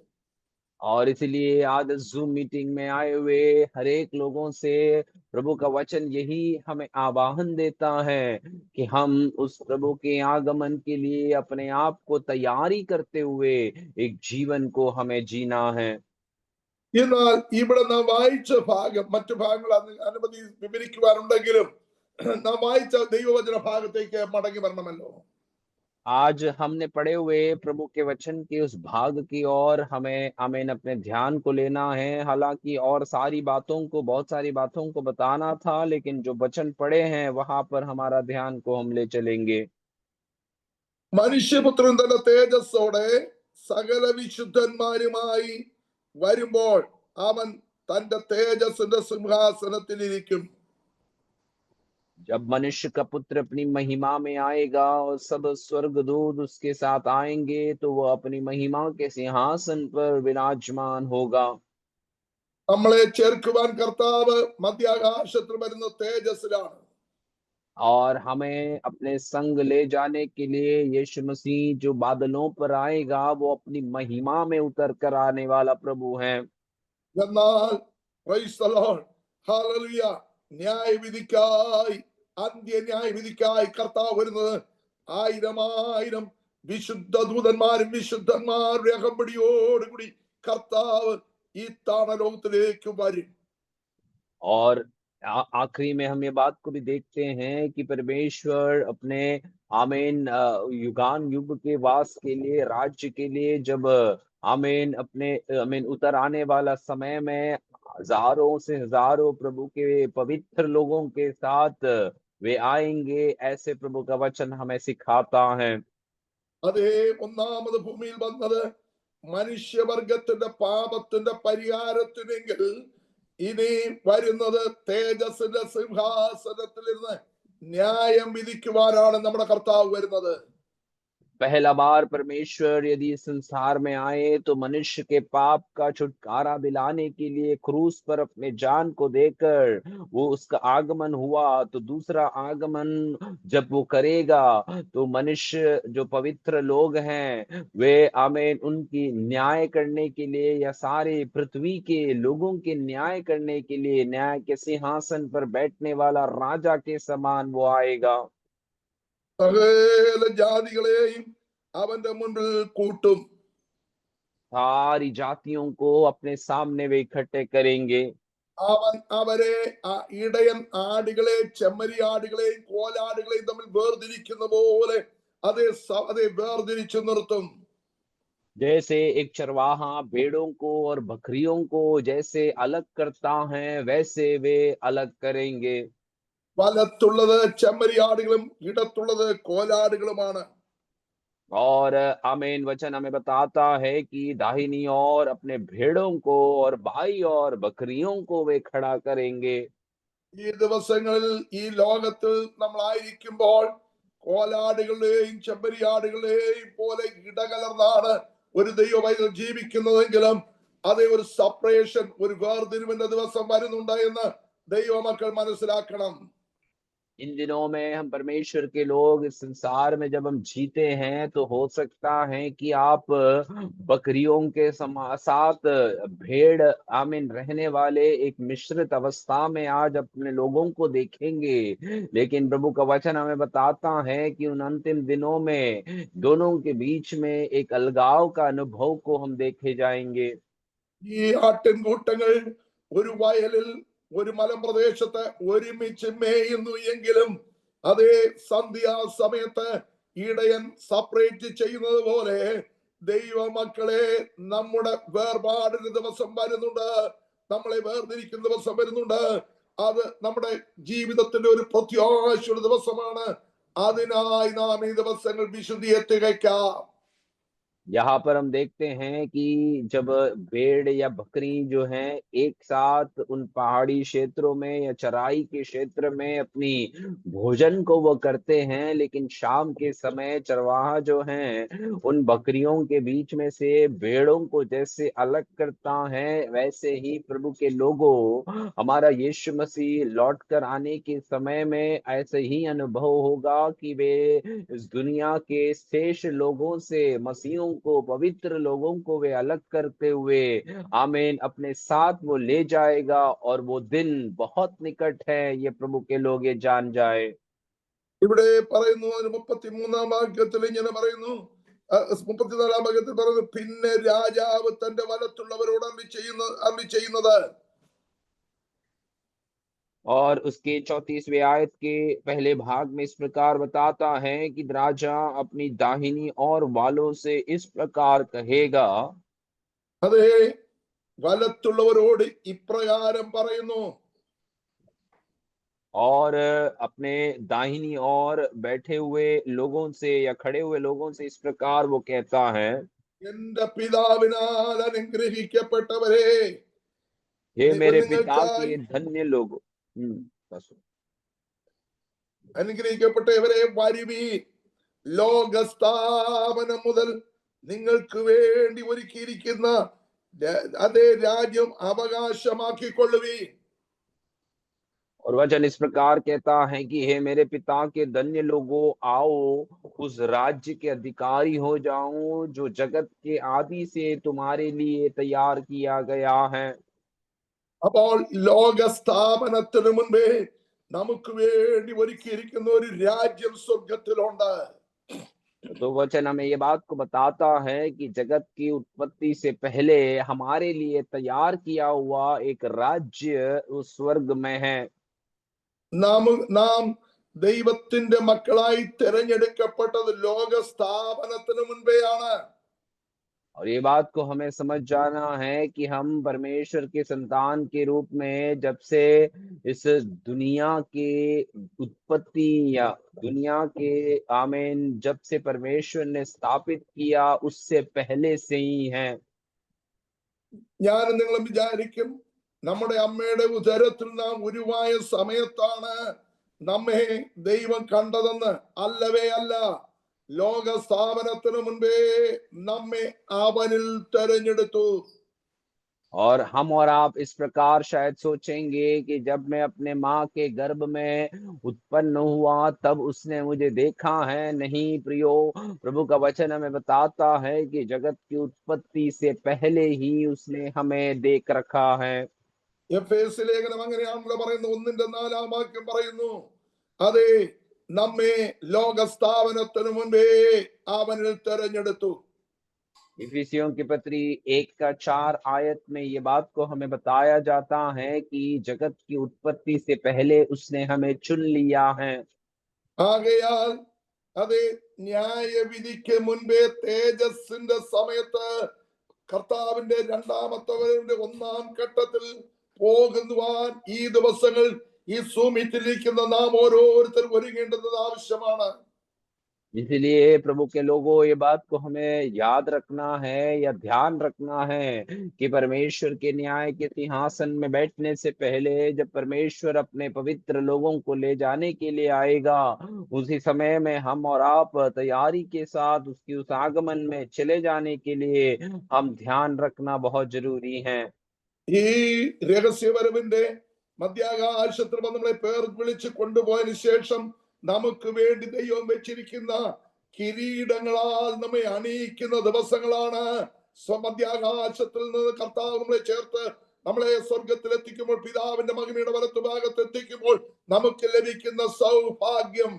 और इसलिए आज जूम मीटिंग में आए हुए हर एक लोगों से प्रभु का वचन यही हमें आवाहन देता है कि हम उस प्रभु के आगमन के लिए अपने आप को तैयारी करते हुए एक जीवन को हमें जीना है। എന്നാൽ ഇവിടെ നാം വായിച്ച ഭാഗം, മറ്റു ഭാഗങ്ങൾ അനുമതി വിവരിക്കുവാനുണ്ടെങ്കിലും നാം വായിച്ച ദൈവവചന ഭാഗത്തേക്ക് മടങ്ങി വരണമല്ലോ. आज हमने पढ़े हुए प्रभु के वचन के उस भाग की ओर हमें आमीन अपने ध्यान को लेना है। हालांकि और सारी बातों को, बहुत सारी बातों को बताना था, लेकिन जो वचन पढ़े हैं वहां पर हमारा ध्यान को हम ले चलेंगे। മനുഷ്യപുത്രൻ തന്റെ തേജസ്സോടെ സകല വിശുദ്ധന്മാരുമായി വരുമ്പോൾ അവൻ തന്റെ തേജസ്സിന്റെ സിംഹാസനത്തിലിരിക്കും. जब मनुष्य का पुत्र अपनी महिमा में आएगा और सब स्वर्गदूत उसके साथ आएंगे, तो वह अपनी महिमा के सिंहासन पर विराजमान होगा। നമ്മളെ ചേർക്കുവാൻ കർത്താവ് മധ്യാകാശത്തിൽ വരുന്ന തേജസ്സിലാണ്. और हमें अपने संग ले जाने के लिए यीशु मसीह जो बादलों पर आएगा, वो अपनी महिमा में उतर कर आने वाला प्रभु है। എന്നാൽ പ്രൈസ് ദി ലോർഡ്, ഹല്ലേലൂയ, ന്യായവിധിക്കായി, അന്ത്യ ന്യായവിധിക്കായി കർത്താവ് വരുന്നത് ആയിരം ആയിരം വിശുദ്ധ ദൂതന്മാരും വിശുദ്ധന്മാരുടെ അകമ്പടിയോടുകൂടി കർത്താവ് ഈ താണലോകത്തിലേക്ക് വരും. और आखिरी में हम ये बात को भी देखते हैं कि परमेश्वर अपने आमीन युगान युग के वास के लिए, राज्य के लिए, जब आमीन अपने आमीन उतर आने वाला समय में हजारों से हजारों प्रभु के पवित्र लोगों के साथ वे आएंगे, ऐसे प्रभु का वचन हमें सिखाता है। അതേ ഒന്നാമത് ഭൂമിയിൽ വന്നത് മനുഷ്യവർഗത്തിന്റെ പാപത്തിന്റെ പരിഹാരത്തിനെങ്കിൽ ഇനി വരുന്നത് തേജസ്സിന്റെ സിംഹാസനത്തിലിരുന്ന് ന്യായം വിധിക്കുവാനാണ് നമ്മുടെ കർത്താവ് വരുന്നത്. पहला बार परमेश्वर यदि इस संसार में आए तो मनुष्य के पाप का छुटकारा दिलाने के लिए क्रूस पर अपने जान को देकर वो उसका आगमन हुआ। तो दूसरा आगमन जब वो करेगा, तो मनुष्य जो पवित्र लोग हैं वे आमीन उनकी न्याय करने के लिए, या सारे पृथ्वी के लोगों के न्याय करने के लिए, न्याय के सिंहासन पर बैठने वाला राजा के समान वो आएगा। സകല ജാതികളെയും അവന്റെ മുൻപിൽ കൂട്ടും. सारी जातियों को अपने सामने वे इकट्ठे करेंगे। അവൻ അവരെ ഇടയൻ ആടുകളെ, ചെമ്മരി ആടുകളെയും കോലാടുകളെയും തമ്മിൽ വേർതിരിക്കുന്ന പോലെ അതേ വേർതിരിച്ചു നിർത്തും. जैसे एक चरवाहा भेड़ों को और बकरियों को जैसे अलग करता है, वैसे वे अलग करेंगे। വലത്തുള്ളത് ചെമ്മരി ആടുകളും ഇടത്തുള്ളത് കോലാടുകളുമാണ്. और आमीन वचन हमें बताता है कि दाहिनी ओर अपने भेड़ों को और बाई और बकरियों को वे खड़ा करेंगे। ഈ ദിവസങ്ങളിൽ ഈ ലോകത്തിൽ നമ്മളായിരിക്കുമ്പോൾ കോലാടുകളുടെയും ചെമ്മരിയാടുകളുടെയും പോലെ ഇടകലർന്നാണ് ഒരു ദൈവവൈദ്യൻ ജീവിക്കുന്നതെങ്കിലും അതേ ഒരു സെപ്പറേഷൻ, ഒരു വേർതിരിവിന്റെ ദിവസം വരുന്നുണ്ട് എന്ന് ദൈവമക്കൾ മനസ്സിലാക്കണം. इन दिनों में हम परमेश्वर के लोग इस संसार में जब हम जीते हैं तो हो सकता है कि आप बकरियों के साथ भेड़ आमीन रहने वाले एक मिश्रित अवस्था में आज अपने लोगों को देखेंगे, लेकिन प्रभु का वचन हमें बताता है कि उन अंतिम दिनों में दोनों के बीच में एक अलगाव का अनुभव को हम देखे जाएंगे। ഈ ആട്ടിൻകൂട്ടങ്ങൾ ഒരു വയലിൽ ഒരു മലമ്പ്രദേശത്ത് ഒരുമിച്ച് മേയുന്നു എങ്കിലും അതേ സന്ധ്യാസമയത്ത് ഇടയൻ സെപ്പറേറ്റ് ചെയ്യുന്നത് പോലെ ദൈവമക്കളെ നമ്മുടെ വേർപാടിന് ദിവസം വരുന്നുണ്ട്, നമ്മളെ വേർതിരിക്കുന്ന ദിവസം വരുന്നുണ്ട്. അത് നമ്മുടെ ജീവിതത്തിന്റെ ഒരു പ്രത്യാശയുടെ ദിവസമാണ്. അതിനായി നാം ഈ ദിവസങ്ങൾ വിശുദ്ധിയെ തികയ്ക്കാം. यहाँ पर हम देखते हैं कि जब भेड़ या बकरी जो है एक साथ उन पहाड़ी क्षेत्रों में या चराई के क्षेत्र में अपनी भोजन को वो करते हैं, लेकिन शाम के समय चरवाहा जो है उन बकरियों के बीच में से भेड़ों को जैसे अलग करता है, वैसे ही प्रभु के लोगों हमारा यीशु मसीह लौट कर आने के समय में ऐसे ही अनुभव होगा कि वे इस दुनिया के शेष लोगों से मसीहों को, पवित्र लोगों को वे अलग करते हुए आमीन अपने साथ वो ले जाएगा, और वो दिन बहुत निकट है, ये प्रभु के लोग ये जान जाए। ഇവിടെ പറയുന്നു, 33-ാം വാക്യത്തിൽ ഇങ്ങനെ പറയുന്നു, 34-ാം വാക്യത്തിൽ പറയുന്നു, പിന്നെ രാജാവ് തന്റെ വലത്തുള്ളവരോട് അരുളി ചെയ്യുന്നത്. और उसके 34वें आयत के पहले भाग में इस प्रकार बताता है कि राजा अपनी दाहिनी और वालों से इस प्रकार कहेगा। അതേ വലത്തുള്ളവരോട് ഇപ്രകാരം പറയുന്നു. और अपने दाहिनी ओर बैठे हुए लोगों से या खड़े हुए लोगों से इस प्रकार वो कहता है, എന്റെ പിതാവിനാൽ അനുഗ്രഹിക്കപ്പെട്ടവരെ, हे मेरे पिता നിങ്ങൾക്കായി के धन्य लोग। അനുഗ്രഹിക്കപ്പെട്ടവരെ വരുവി, ലോകസ്ഥാപനം മുതൽ നിങ്ങൾക്ക് വേണ്ടി ഒരുക്കിയിരിക്കുന്ന അതേ രാജ്യം അവകാശമാക്കിക്കൊള്ളുവി. और वचन इस प्रकार कहता है कि हे मेरे पिता के धन्य लोगों, आओ उस राज्य के अधिकारी हो जाओ जो जगत के आदि से तुम्हारे लिए तैयार किया गया है। അപ്പോൾ ലോകസ്ഥാപനത്തിന് മുൻപേ നമുക്ക് വേണ്ടി ഒരുക്കിയിരിക്കുന്ന ഒരു രാജ്യം സ്വർഗത്തിലുണ്ട്. तो वचन हमें ये बात को बताता है कि जगत की उत्पत्ति से पहले हमारे लिए तैयार किया हुआ एक राज्य उस स्वर्ग में है। നാം ദൈവത്തിന്റെ മക്കളായി തിരഞ്ഞെടുക്കപ്പെട്ടത് ലോകസ്ഥാപനത്തിന് മുൻപേയാണ്. और ये बात को हमें समझ जाना है कि हम परमेश्वर के संतान के रूप में जब से इस दुनिया के उत्पत्ति या दुनिया के आमीन जब से परमेश्वर ने स्थापित किया उससे पहले से ही है। ഞാനും നിങ്ങളും വിചാരിക്കും നമ്മുടെ അമ്മയുടെ ഉദരത്തിൽ നാം ഉരുവായ സമയത്താണ് നമ്മെ ദൈവം കണ്ടതെന്ന്. അല്ലവേ അല്ല, ലോകസ്ഥാപനത്തിന് മുൻപേ നമ്മെ അവനിൽ തെരഞ്ഞെടുത്തു. और हम और आप इस प्रकार शायद सोचेंगे कि जब मैं अपने माँ के गर्भ में उत्पन्न हुआ तब उसने मुझे देखा है। नहीं प्रियो, प्रभु का वचन हमें बताता है कि जगत की उत्पत्ति से पहले ही उसने हमें देख रखा है। എഫേസ്യ ലേഖനം അങ്ങനെയാണല്ലോ പറയുന്നു. 1-4 വാക്യം പറയുന്നു, അതെ, നമ്മെ ലോകസ്ഥാപനത്തിന് മുൻപേ അവനിൽ തെരഞ്ഞെടുത്തു. इफिसियों की पत्री 1-4 आयत में ये बात को हमें बताया जाता है कि जगत की उत्पत्ति से पहले उसने हमें चुन लिया है। ആകയാൽ അതെ, ന്യായവിധിക്ക് മുൻപേ തേജസ്സിന്റെ സമയത്ത് കർത്താവിന്റെ രണ്ടാമത്തെ ഒന്നാം ഘട്ടത്തിൽ പോകുവാൻ ഈ ദിവസങ്ങൾ ഈ സൂമിറ്റിലിരിക്കുന്ന നാം ഓരോരുത്തരും ഒരുങ്ങേണ്ടത് ആവശ്യമാണ്. इसलिए प्रभु के लोगों, ये बात को हमें याद रखना है या ध्यान रखना है कि परमेश्वर के न्याय के सिंहासन में बैठने से पहले जब परमेश्वर अपने पवित्र लोगों को ले जाने के लिए आएगा, उसी समय में हम और आप तैयारी के साथ उसकी उस आगमन में चले जाने के लिए हम ध्यान रखना बहुत जरूरी है। ഈ രഹസ്യവരവിന്റെ മധ്യാകാശത്തിൽ വന്ന് നമ്മളെ പേർ വിളിച്ച് കൊണ്ടുപോയതിനു ശേഷം നമുക്ക് വേണ്ടി ദൈവം വെച്ചിരിക്കുന്ന കിരീടങ്ങളാൽ നമ്മെ അണിയിക്കുന്ന ദിവസങ്ങളാണ്. മധ്യാകാശത്തിൽ നിന്ന് കർത്താവ് നമ്മളെ ചേർത്ത് നമ്മളെ സ്വർഗത്തിൽ എത്തിക്കുമ്പോൾ, പിതാവിന്റെ മഹിമയുടെ വലത്തുഭാഗത്ത് എത്തിക്കുമ്പോൾ നമുക്ക് ലഭിക്കുന്ന സൗഭാഗ്യം.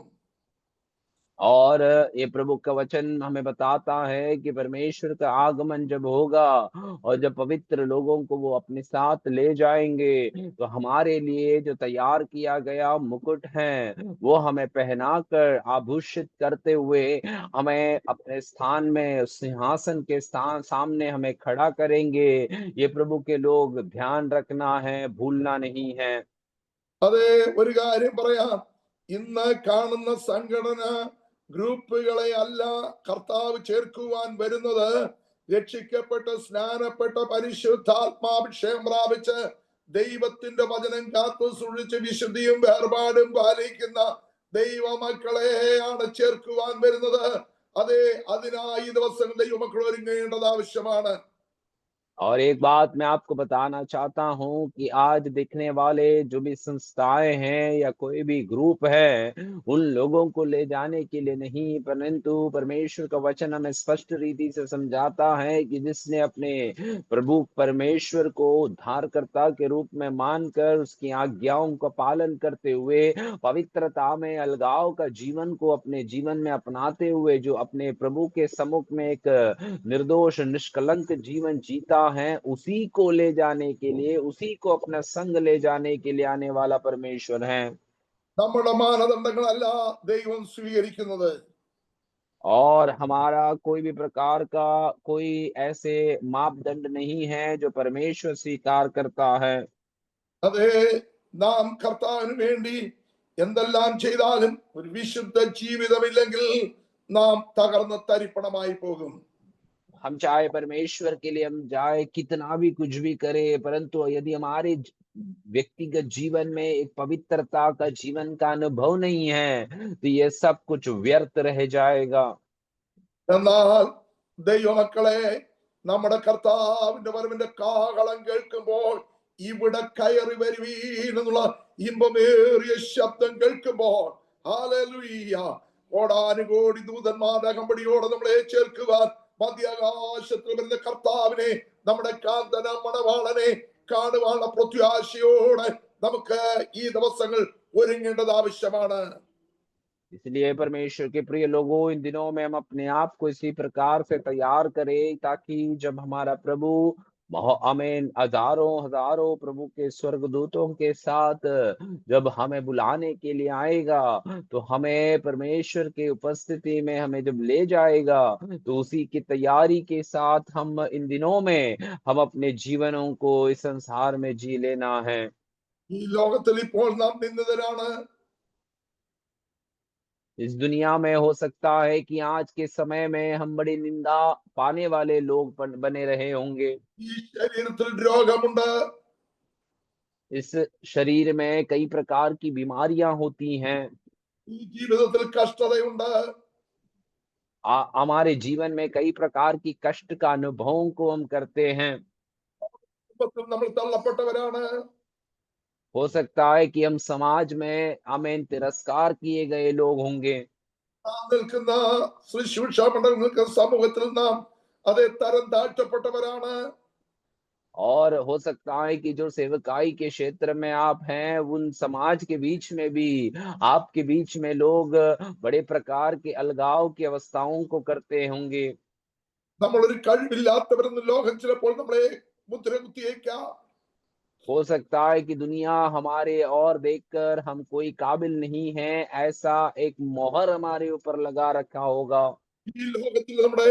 और ये प्रभु का वचन हमें बताता है कि परमेश्वर का आगमन जब होगा और जब पवित्र लोगों को वो अपने साथ ले जाएंगे, तो हमारे लिए जो तैयार किया गया मुकुट है वो हमें पहनाकर आभूषित करते हुए हमें अपने स्थान में उस सिंहासन के स्थान सामने हमें खड़ा करेंगे। ये प्रभु के लोग ध्यान रखना है, भूलना नहीं है। അതെ, ഒരു കാര്യം പറയാം. ഇന്ന് കാണുന്ന സംഘടന ഗ്രൂപ്പുകളെ അല്ല കർത്താവ് ചേർക്കുവാൻ വരുന്നത്. രക്ഷിക്കപ്പെട്ട് സ്നാനപ്പെട്ട പരിശുദ്ധാത്മാഭിഷേകം പ്രാപിച്ച് ദൈവത്തിന്റെ വചനം കാത്തു സൂക്ഷിച്ച് വിശുദ്ധിയും വേർപാടും പാലിക്കുന്ന ദൈവമക്കളെയാണ് ചേർക്കുവാൻ വരുന്നത്. അതെ, അതിനായി ഈ ദിവസം ദൈവമക്കൾ ഒരുങ്ങേണ്ടത് ആവശ്യമാണ്. और एक बात मैं आपको बताना चाहता हूँ कि आज दिखने वाले जो भी संस्थाएं हैं या कोई भी ग्रुप है, उन लोगों को ले जाने के लिए नहीं, परंतु परमेश्वर का वचन हमें स्पष्ट रीति से समझाता है कि जिसने अपने प्रभु परमेश्वर को उद्धारकर्ता के रूप में मानकर उसकी आज्ञाओं का पालन करते हुए पवित्रता में अलगाव का जीवन को अपने जीवन में अपनाते हुए जो अपने प्रभु के सम्मुख में एक निर्दोष निष्कलंक जीवन जीता है, उसी को ले जाने के लिए, उसी को अपना संग ले जाने के लिए आने वाला परमेश्वर है। നമ്മുടെ മാനദണ്ഡങ്ങളല്ല ദൈവം സ്വീകരിക്കുന്നത്. और हमारा कोई भी प्रकार का कोई ऐसे मापदंड नहीं है जो परमेश्वर स्वीकार करता है। അതെ, നാം കർത്താവിന് വേണ്ടി എന്തെല്ലാം ചെയ്താലും ഒരു വിശുദ്ധ ജീവിതമില്ലെങ്കിൽ നാം തകർന്ന് തരിപ്പണമായി പോകും. हम चाहे परमेश्वर के लिए हम जाए कितना भी कुछ भी करे, परंतु यदि हमारे व्यक्तिगत जीवन में एक पवित्रता का जीवन का अनुभव नहीं है, तो ये सब कुछ व्यर्थ रह जाएगा। എന്നാൽ ദൈവമക്കളെ, നമ്മുടെ കർത്താവിന്റെ വരവിന്റെ കാഹളം കേൾക്കുമ്പോൾ, ഇവിടെ കയറി വരുവീൻ എന്നുള്ള ഇമ്പമേറിയ ശബ്ദം കേൾക്കുമ്പോൾ, ഹല്ലേലൂയ, കോടാനുകോടി ദൂതന്മാരുടെ അകമ്പടിയോടെ നമ്മളെ ചേർക്കുവാൻ മധ്യാകാശത്തിൽ വരുന്ന കർത്താവിനെ, നമ്മുടെ കാന്തന മണവാളനെ കാണുവാനുള്ള പ്രത്യാശയോടെ നമുക്ക് ഈ ദിവസങ്ങൾ ഒരുങ്ങേണ്ടത് ആവശ്യമാണ്. इसलिए परमेश्वर के प्रिय लोगों, इन दिनों में हम अपने आप को इसी प्रकार से तैयार करें ताकि जब हमारा प्रभु आमीन हजारों हजारों प्रभु के स्वर्गदूतों के साथ जब हमें बुलाने के लिए आएगा, तो हमें परमेश्वर की उपस्थिति में हमें जब ले जाएगा, तो उसी की तैयारी के साथ हम इन दिनों में हम अपने जीवनों को इस संसार में जी लेना है। ഈ ലോകത്തിൽ ഇപ്പോൾ നാം നിന്ദിതരാണ്. इस दुनिया में हो सकता है कि आज के समय में हम बड़ी निंदा पाने वाले लोग बने रहे होंगे। ഈ ശരീരത്തിൽ രോഗമുണ്ട്. इस शरीर में कई प्रकार की बीमारियां होती हैं। ഈ ജീവിതത്തിൽ കഷ്ടതയുണ്ട്. हमारे जीवन में कई प्रकार की कष्ट का अनुभवों को हम करते हैं। കുടുംബത്തിൽ നമ്മൾ തള്ളപ്പെട്ടവരാണ്. हो सकता है कि हम समाज में हमें तिरस्कार किए गए लोग होंगे। നാം നിൽക്കുന്ന ശുശ്രൂഷ മണ്ഡലം നിൽക്കുന്ന സമൂഹത്തിൽ നാം അതേ തരം താഴ്ത്തപ്പെട്ടവരാണ്. और हो सकता है कि जो सेवकाई के क्षेत्र में आप हैं, उन समाज के बीच में भी आपके बीच में लोग बड़े प्रकार के अलगाव की अवस्थाओं को करते होंगे। നമ്മളൊരു കഴിവില്ലാത്തവരെന്ന് ലോകം ചിലപ്പോൾ നമ്മളെ മുദ്ര കുത്തിയേക്കാം. हो सकता है कि दुनिया हमारे और देखकर हम कोई काबिल नहीं है, ऐसा एक मोहर हमारे ऊपर लगा रखा होगा। ഈ ലോകത്തിൽ നമ്മുടെ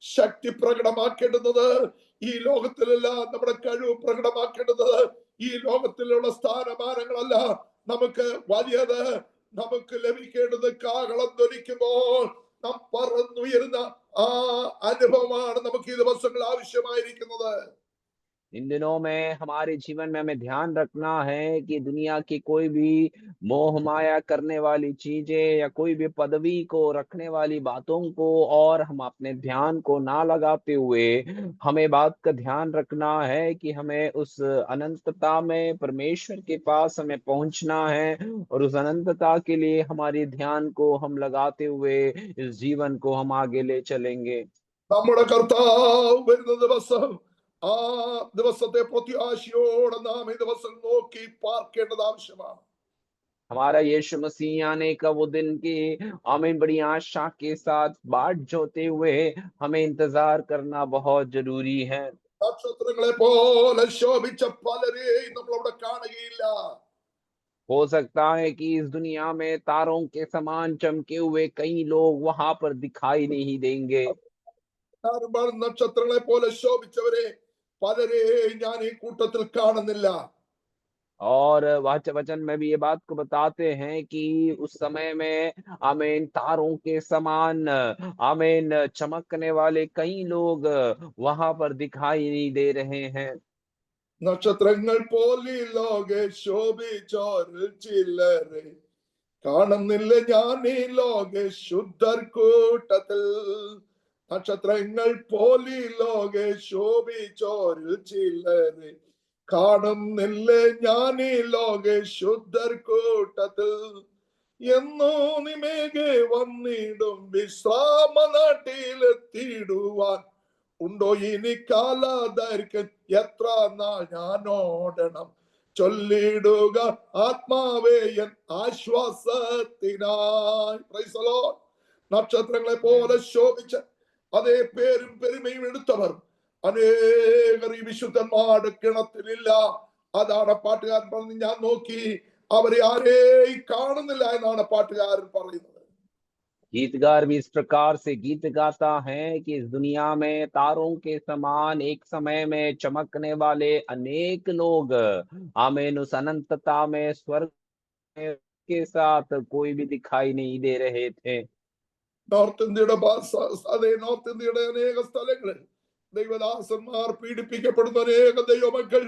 ശക്തി പ്രകടമാക്കേണ്ടുന്നത്, ഈ ലോകത്തിലല്ല നമ്മുടെ കഴിവ് പ്രകടമാക്കേണ്ടത്, ഈ ലോകത്തിലുള്ള സ്ഥാനമാനങ്ങളല്ല നമുക്ക് വലിയത്. നമുക്ക് ലഭിക്കേണ്ടത് കാഹളം ധ്വനിക്കുമ്പോൾ നാം പറന്നുയരുന്ന ആ അനുഭവമാണ് നമുക്ക് ഈ ദിവസങ്ങൾ ആവശ്യമായിരിക്കുന്നത്. इन दिनों में हमारे जीवन में हमें ध्यान रखना है कि दुनिया की कोई भी मोह माया करने वाली चीजें या कोई भी पदवी को रखने वाली बातों को और हम अपने ध्यान को ना लगाते हुए हमें बात का ध्यान रखना है कि हमें उस अनंतता में परमेश्वर के पास हमें पहुंचना है और उस अनंतता के लिए हमारी ध्यान को हम लगाते हुए इस जीवन को हम आगे ले चलेंगे। നമ്മുടെ കർത്താവ് വരുന്ന ദിവസം ആ ദിവസത്തെ പ്രത്യാശയോടെ നാം ഈ ദിവസം നോക്കി പാർക്കേണ്ടത് ആവശ്യമാണ്. हमारा यीशु मसीह आने का वो दिन की हमें बड़ी आशा के साथ बाट जोते हुए हमें इंतजार करना बहुत जरूरी है। നക്ഷത്രങ്ങളെ പോലെ ശോഭിച്ച പലരെയും നമ്മൾ അവിടെ കാണുകയില്ല. हो सकता है कि इस दुनिया में तारों के समान चमके हुए कई लोग वहां पर दिखाई नहीं देंगे। നക്ഷത്രങ്ങളെ പോലെ ശോഭിച്ചവരെ പലരെയും ഞാൻ ഈ കൂട്ടത്തിൽ കാണുന്നില്ല. और वचन में भी ये बात को बताते हैं कि उस समय में आमीन तारों के समान आमीन चमकने वाले कई लोग वहां पर दिखाई नहीं दे रहे हैं। നക്ഷത്രങ്ങൾ പോലെ ലോകെ ശോഭിച്ചോരിൽ ചിലരെ കാണുന്നില്ല ഞാൻ ഈ ലോകെ ശുദ്ധർ കൂട്ടത്തിൽ. നക്ഷത്രങ്ങൾ പോലെ ലോകെ ശോഭിച്ചോരിൽ ചിലരെ കാണുന്നില്ല ഞാൻ ഈ ലോകെ ശുദ്ധർ കൂട്ടത്തിൽ. എന്നോ നിമേകെ വന്നിടും വിശ്രാമ നാട്ടിലെത്തിടുവാൻ ഉണ്ടോ ഇനി കാലദൈർഘ്യം എത്ര നാൾ ഞാൻ ഓടണം ചൊല്ലിടുക ആത്മാവേ എൻ ആശ്വാസത്തിനായി. Praise the Lord. നക്ഷത്രങ്ങളെ പോലെ ശോഭിച്ച അതേ പേരും പെരുമയും എടുത്തവർ അനേകർ ഈ വിശുദ്ധന്മാരുടെ കിണത്തിലില്ല. അതാണ് പാട്ടുകാരൻ പറഞ്ഞ് ഞാൻ നോക്കി അവരെ ആരെയും കാണുന്നില്ല എന്നാണ് പാട്ടുകാരൻ പറയുന്നത്. गीतकार भी इस प्रकार से गीत गाता है कि इस दुनिया में तारों के समान एक समय में चमकने वाले अनेक लोग आमीन उस अनंतता में स्वर्ग में के साथ कोई भी दिखाई नहीं दे रहे थे। നോർത്ത് ഇന്ത്യയുടെ അതേ നോർത്ത് ഇന്ത്യയുടെ അനേക സ്ഥലങ്ങളിൽ ദൈവദാസന്മാർ പീഡിപ്പിക്കപ്പെടുന്ന അനേക ദൈവമക്കൾ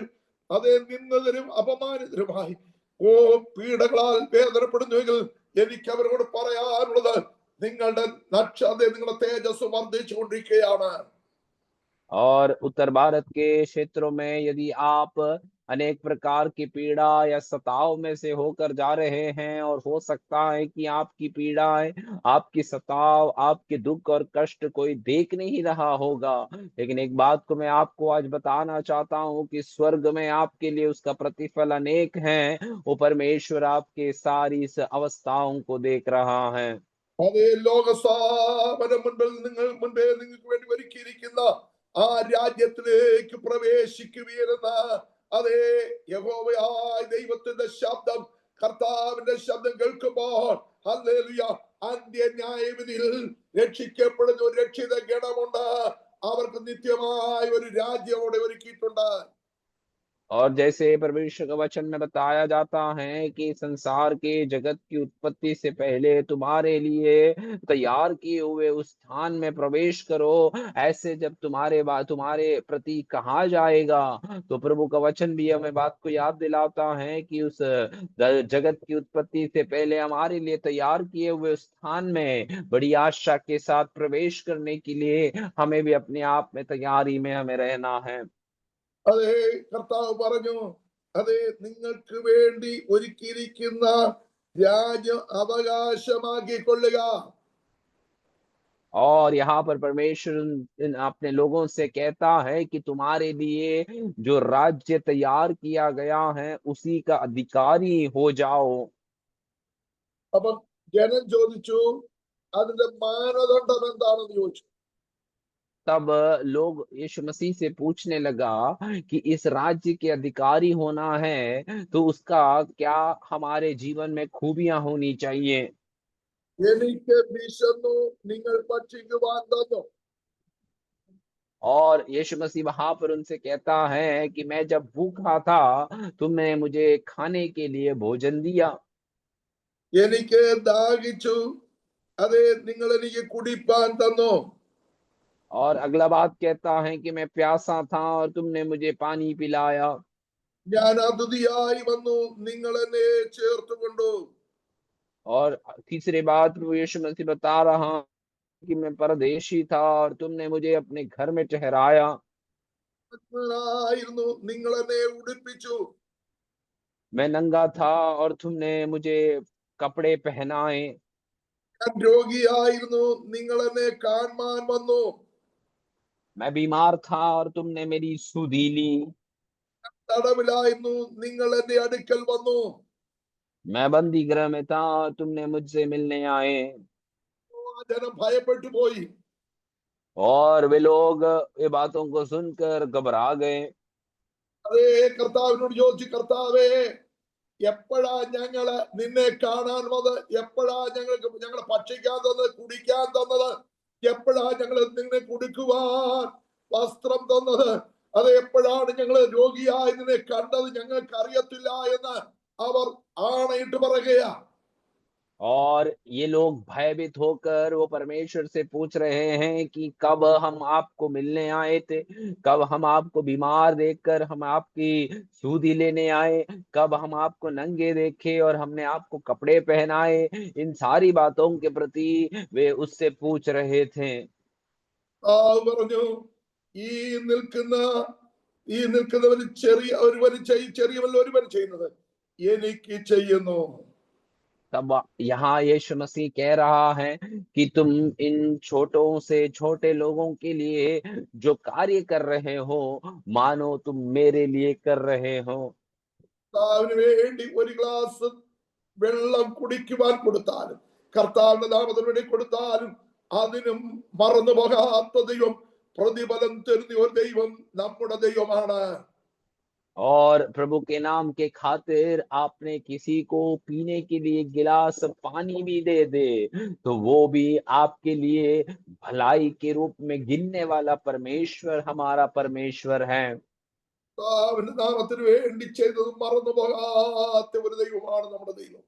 അതേ നിന്ദതരും അപമാനിതരുമായി പീഡകളാൽ വേദനപ്പെടുന്നുവെങ്കിൽ എനിക്ക് അവരോട് പറയാനുള്ളത് നിങ്ങളുടെ നിങ്ങളുടെ തേജസ് വർദ്ധിച്ചുകൊണ്ടിരിക്കുകയാണ്. और उत्तर भारत के क्षेत्रों में यदि आप अनेक प्रकार की पीड़ा या सताव में से होकर जा रहे हैं और हो सकता है कि आपकी पीड़ाएं, आपकी सताव, आपके दुख और कष्ट कोई देख नहीं रहा होगा, लेकिन एक बात को मैं आपको आज बताना चाहता हूं कि स्वर्ग में आपके लिए उसका प्रतिफल अनेक है। वो परमेश्वर आपके सारी इस अवस्थाओं को देख रहा है। അതേ ലോകസ്ഥാപനം മുൻപേ നിങ്ങൾക്ക് വേണ്ടി ഒരുക്കിയിരിക്കുന്ന ആ രാജ്യത്തിലേക്ക് പ്രവേശിക്കുകയെന്ന അതേ യഹോവയായ ദൈവത്തിന്റെ ശബ്ദം കർത്താവിന്റെ ശബ്ദം കേൾക്കുമ്പോൾ ഹല്ലേലൂയ അന്ത്യന്യായവിധിയിൽ രക്ഷിക്കപ്പെടുന്ന ഒരു രക്ഷിത ഗണമുണ്ട്. അവർക്ക് നിത്യമായ ഒരു രാജ്യം അവിടെ ഒരുക്കിയിട്ടുണ്ട്. और जैसे परमेश्वर का वचन में बताया जाता है कि संसार के जगत की उत्पत्ति से पहले तुम्हारे लिए तैयार किए हुए उस स्थान में प्रवेश करो, ऐसे जब तुम्हारे प्रति कहा जाएगा तो प्रभु का वचन भी हमें बात को याद दिलाता है कि उस जगत की उत्पत्ति से पहले हमारे लिए तैयार किए हुए उस स्थान में बड़ी आशा के साथ प्रवेश करने के लिए हमें भी अपने आप में तैयारी में हमें रहना है। അതേ കർത്താവ് പറഞ്ഞു അതേ നിങ്ങൾക്ക് വേണ്ടി ഒരുക്കിയിരിക്കുന്ന രാജ്യം അവകാശമാക്കിക്കൊള്ളുക. और यहाँ पर परमेश्वर अपने लोगों से कहता है कि तुम्हारे लिए जो राज्य तैयार किया गया है उसी का अधिकारी हो जाओ। അപ്പൊ ജനം ചോദിച്ചു അതിന്റെ മാനദണ്ഡം എന്താണെന്ന് ചോദിച്ചു. तब लोग यीशु मसीह से पूछने लगा कि इस राज्य के अधिकारी होना है तो उसका क्या हमारे जीवन में खूबियां होनी चाहिए। എനിക്ക് വിശന്നു നിങ്ങൾ ഭക്ഷിക്കുവാൻ തന്നു. और यीशु मसीह वहां पर उनसे कहता है कि मैं जब भूखा था तुमने मुझे खाने के लिए भोजन दिया। എനിക്ക് ദാഹിച്ചു അതെ, നിങ്ങൾ എനിക്ക് കുടിപ്പാൻ തന്നു. और अगला बात कहता है कि मैं प्यासा था और तुमने मुझे पानी पिलाया। ഞാൻ അതിഥിയായി വന്നു, നിങ്ങൾ എന്നെ ചേർത്തുകൊണ്ടു. और तीसरी बात प्रभु यीशु मसीह बता रहा कि मैं परदेशी था और तुमने मुझे अपने घर में ठहराया। ആയിരുന്നു, നിങ്ങൾ എന്നെ ഉടുപ്പിച്ചു. मैं नंगा था और तुमने मुझे कपड़े पहनाए। ഞാൻ രോഗിയായിരുന്നു, നിങ്ങൾ എന്നെ കാണാൻ വന്നു. मैं बीमार था और तुमने मेरी सुधि ली। തടവിലായിരുന്നു, നിങ്ങൾ എന്റെ അടുക്കൽ വന്നു. मैं बंदी गृह में था और तुमने मुझसे मिलने आए। ആ ജനം ഭയപ്പെട്ടു പോയി. और वे लोग ये बातों को सुनकर घबरा गए। അതേ, കർത്താവിനോട് ചോദിച്ചു, കർത്താവേ, എപ്പോഴാ ഞങ്ങള് നിന്നെ കാണാൻ വന്നത്? എപ്പോഴാ ഞങ്ങൾക്ക് ഞങ്ങളെ ഭക്ഷിക്കാൻ തന്നത്, കുടിക്കാൻ തന്നത്? എപ്പോഴാ ഞങ്ങൾ നിന്നെ കുടിക്കുവാൻ വസ്ത്രം തന്നത്? അത് എപ്പോഴാണ് ഞങ്ങൾ രോഗിയായി നിന്നെ കണ്ടത്? ഞങ്ങൾക്ക് അറിയത്തില്ല എന്ന് അവർ ആണയിട്ട് പറയുകയാ. और ये लोग भयभीत होकर वो परमेश्वर से पूछ रहे हैं कि कब हम आपको मिलने आए थे, कब हम आपको बीमार देखकर हम आपकी सुधि लेने आए, कब हम आपको नंगे देखे और हमने आपको कपड़े पहनाए। इन सारी बातों के प्रति वे उससे पूछ रहे थे। പറഞ്ഞു, ഈ നിൽക്കുന്ന ഈ നിൽക്കുന്നവർ ചെറിയവല്ല ഒരുവൻ ചെയ്യുന്നത് എനിക്ക് ചെയ്യുന്നു. तब यहाँ यीशु मसीह कह रहा है कि तुम इन छोटों से छोटे लोगों के लिए जो कार्य कर रहे हो, मानो तुम मेरे लिए कर रहे हो। കർത്താവിന് വേണ്ടി ഒരു ഗ്ലാസ് വെള്ളം കുടിക്കുവാൻ കൊടുത്താലും, കർത്താവിന്റെ നാമത്തിന് വേണ്ടി കൊടുത്താലും അതിനും മറന്നു പോകാത്ത ദൈവം, പ്രതിഫലം തരുന്ന ഒരു ദൈവം നമ്മുടെ ദൈവമാണ്. और प्रभु के नाम के खातिर आपने किसी को पीने के लिए गिलास पानी भी दे दे, तो वो भी आपके लिए भलाई के रूप में गिनने वाला परमेश्वर हमारा परमेश्वर है। കർത്താവിന്റെ നാമത്തിന് വേണ്ടി ചെയ്തത് മറന്നു പോകാത്ത ഒരു ദൈവമാണ് നമ്മുടെ ദൈവം.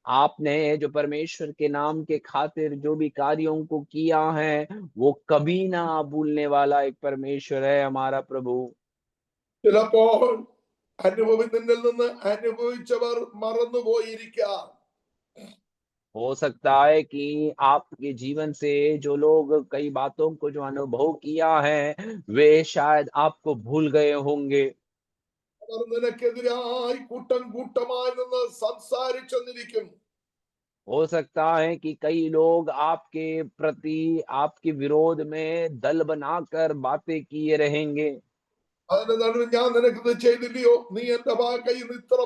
आपने जो परमेश्वर के नाम के खातिर जो भी कार्यों को किया है, वो कभी ना भूलने वाला एक परमेश्वर है हमारा प्रभु। ചിലപ്പോൾ നിന്നിൽ നിന്ന് അനുഭവിച്ചവർ മറന്നു പോയിരിക്കാം. हो सकता है कि आपके जीवन से जो लोग कई बातों को जो अनुभव किया है, वे शायद आपको भूल गए होंगे। അവർ നിനക്കെതിരായി കൂട്ടം കൂട്ടമായി നിന്ന് സംസാരിച്ചെന്നിരിക്കും. हो सकता है कि कई लोग आपके प्रति आपके विरोध में दल बनाकर बातें किए रहेंगे। അതിന്റെ നടുവിൽ ഞാൻ നിനക്കിത് ചെയ്തില്ലയോ, നീ എന്റെ കയ്യിൽ നിന്ന് ഇത്ര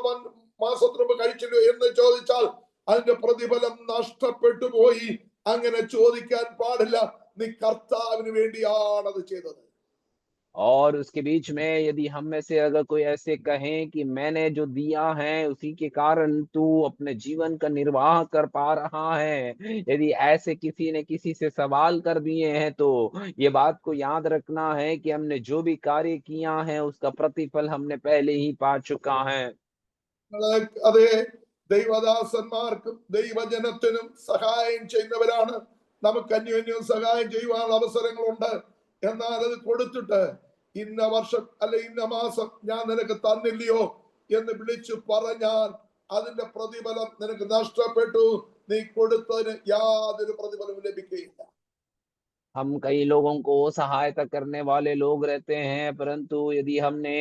മാസത്തിന് മുമ്പ് കഴിച്ചില്ലയോ എന്ന് ചോദിച്ചാൽ അതിന്റെ പ്രതിഫലം നഷ്ടപ്പെട്ടു പോയി. അങ്ങനെ ചോദിക്കാൻ പാടില്ല. നീ കർത്താവിന് വേണ്ടിയാണ് അത് ചെയ്തത്. और उसके बीच में यदि हम में से अगर कोई ऐसे कहें कि मैंने जो दिया है उसी के कारण तू अपने जीवन का निर्वाह कर पा रहा है, यदि ऐसे किसी ने किसी से सवाल कर दिए हैं, तो ये बात को याद रखना है कि हमने जो भी कार्य किया है उसका प्रतिफल हमने पहले ही पा चुका है। അതെ, ദൈവദാസന്മാർക്കും ദൈവജനത്തിനും സഹായം ചെയ്യുന്നവരാണ്. നമുക്ക് അന്യോന്യം സഹായം ചെയ്യുവാനുള്ള അവസരങ്ങളുണ്ട്. എന്നാൽ അത് കൊടുത്തിട്ട് ഇന്ന വർഷം അല്ലെ ഇന്ന മാസം ഞാൻ നിനക്ക് തന്നില്ലയോ എന്ന് വിളിച്ചു പറഞ്ഞാൽ അതിന്റെ പ്രതിഫലം നിനക്ക് നഷ്ടപ്പെട്ടു. നീ കൊടുത്തതിന് യാതൊരു പ്രതിഫലവും ലഭിക്കുകയില്ല. हम कई लोगों को सहायता करने वाले लोग रहते हैं, परंतु यदि हमने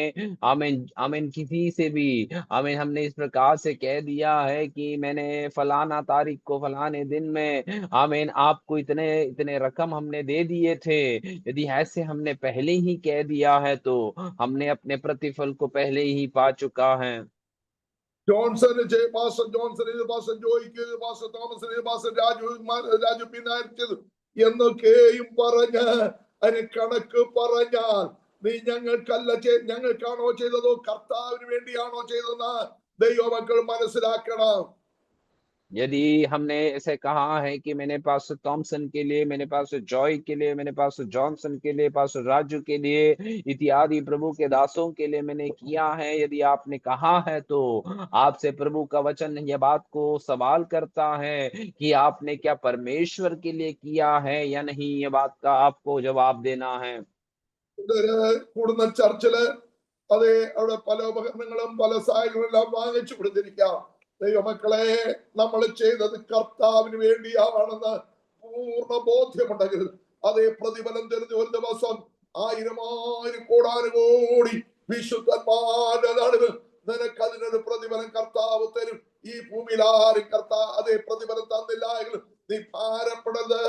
आमीन आमीन किसी से भी आमीन हमने इस प्रकार से कह दिया है कि मैंने फलाना तारीख को फलाने दिन में आमीन आपको इतने इतने रकम हमने दे दिए थे, यदि ऐसे हमने पहले ही कह दिया है तो हमने अपने प्रतिफल को पहले ही पा चुका है। ജോൺസന് പാസ്റ്റർ ജോൺസൺ ഇത്, പാസ്റ്റർ ജോയിക്ക് ഇത്, പാസ്റ്റർ തോമസിന് ഇത്, പാസ്റ്റർ രാജു പി നായർ എന്നൊക്കെയും പറഞ്ഞ് അതിന് കണക്ക് പറഞ്ഞാൽ നീ ഞങ്ങൾക്കല്ല ഞങ്ങൾക്കാണോ ചെയ്തതോ കർത്താവിന് വേണ്ടിയാണോ ചെയ്തതെന്ന് ദൈവമക്കൾ മനസ്സിലാക്കണം. यदि हमने ऐसे कहा है कि मैंने पास्टर थॉमसन के लिए, मैंने पास्टर जॉय के लिए, मैंने पास्टर जॉनसन के लिए, पास्टर राजू के लिए इत्यादि प्रभु के दासों के लिए मैंने किया है, यदि आपने कहा है तो आपसे प्रभु का वचन यह बात को सवाल करता है कि आपने क्या परमेश्वर के लिए किया है या नहीं। ये बात का आपको जवाब देना है। കൂടുന്ന ചർച്ചില് അതെ അവിടെ പല ഉപകരണങ്ങളും പല സഹായങ്ങളും എല്ലാം വാങ്ങിച്ചു കൊടുത്തിരിക്കാം. ദൈവമക്കളെ, നമ്മൾ ചെയ്തത് കർത്താവിന് വേണ്ടിയാണെന്ന് പൂർണ്ണ ബോധ്യമുണ്ടെങ്കിൽ അതേ പ്രതിഫലം തരുന്ന ഒരു ദിവസം 1000 കോടാനുകോടി വിശുദ്ധന്മാരുടെ നടുവിൽ നിനക്ക് അതിനൊരു പ്രതിഫലം കർത്താവ് തരും. ഈ ഭൂമിയിൽ ആരും അതേ പ്രതിഫലം തന്നില്ല എങ്കിൽ നീ ഭാരപ്പെടരുത്.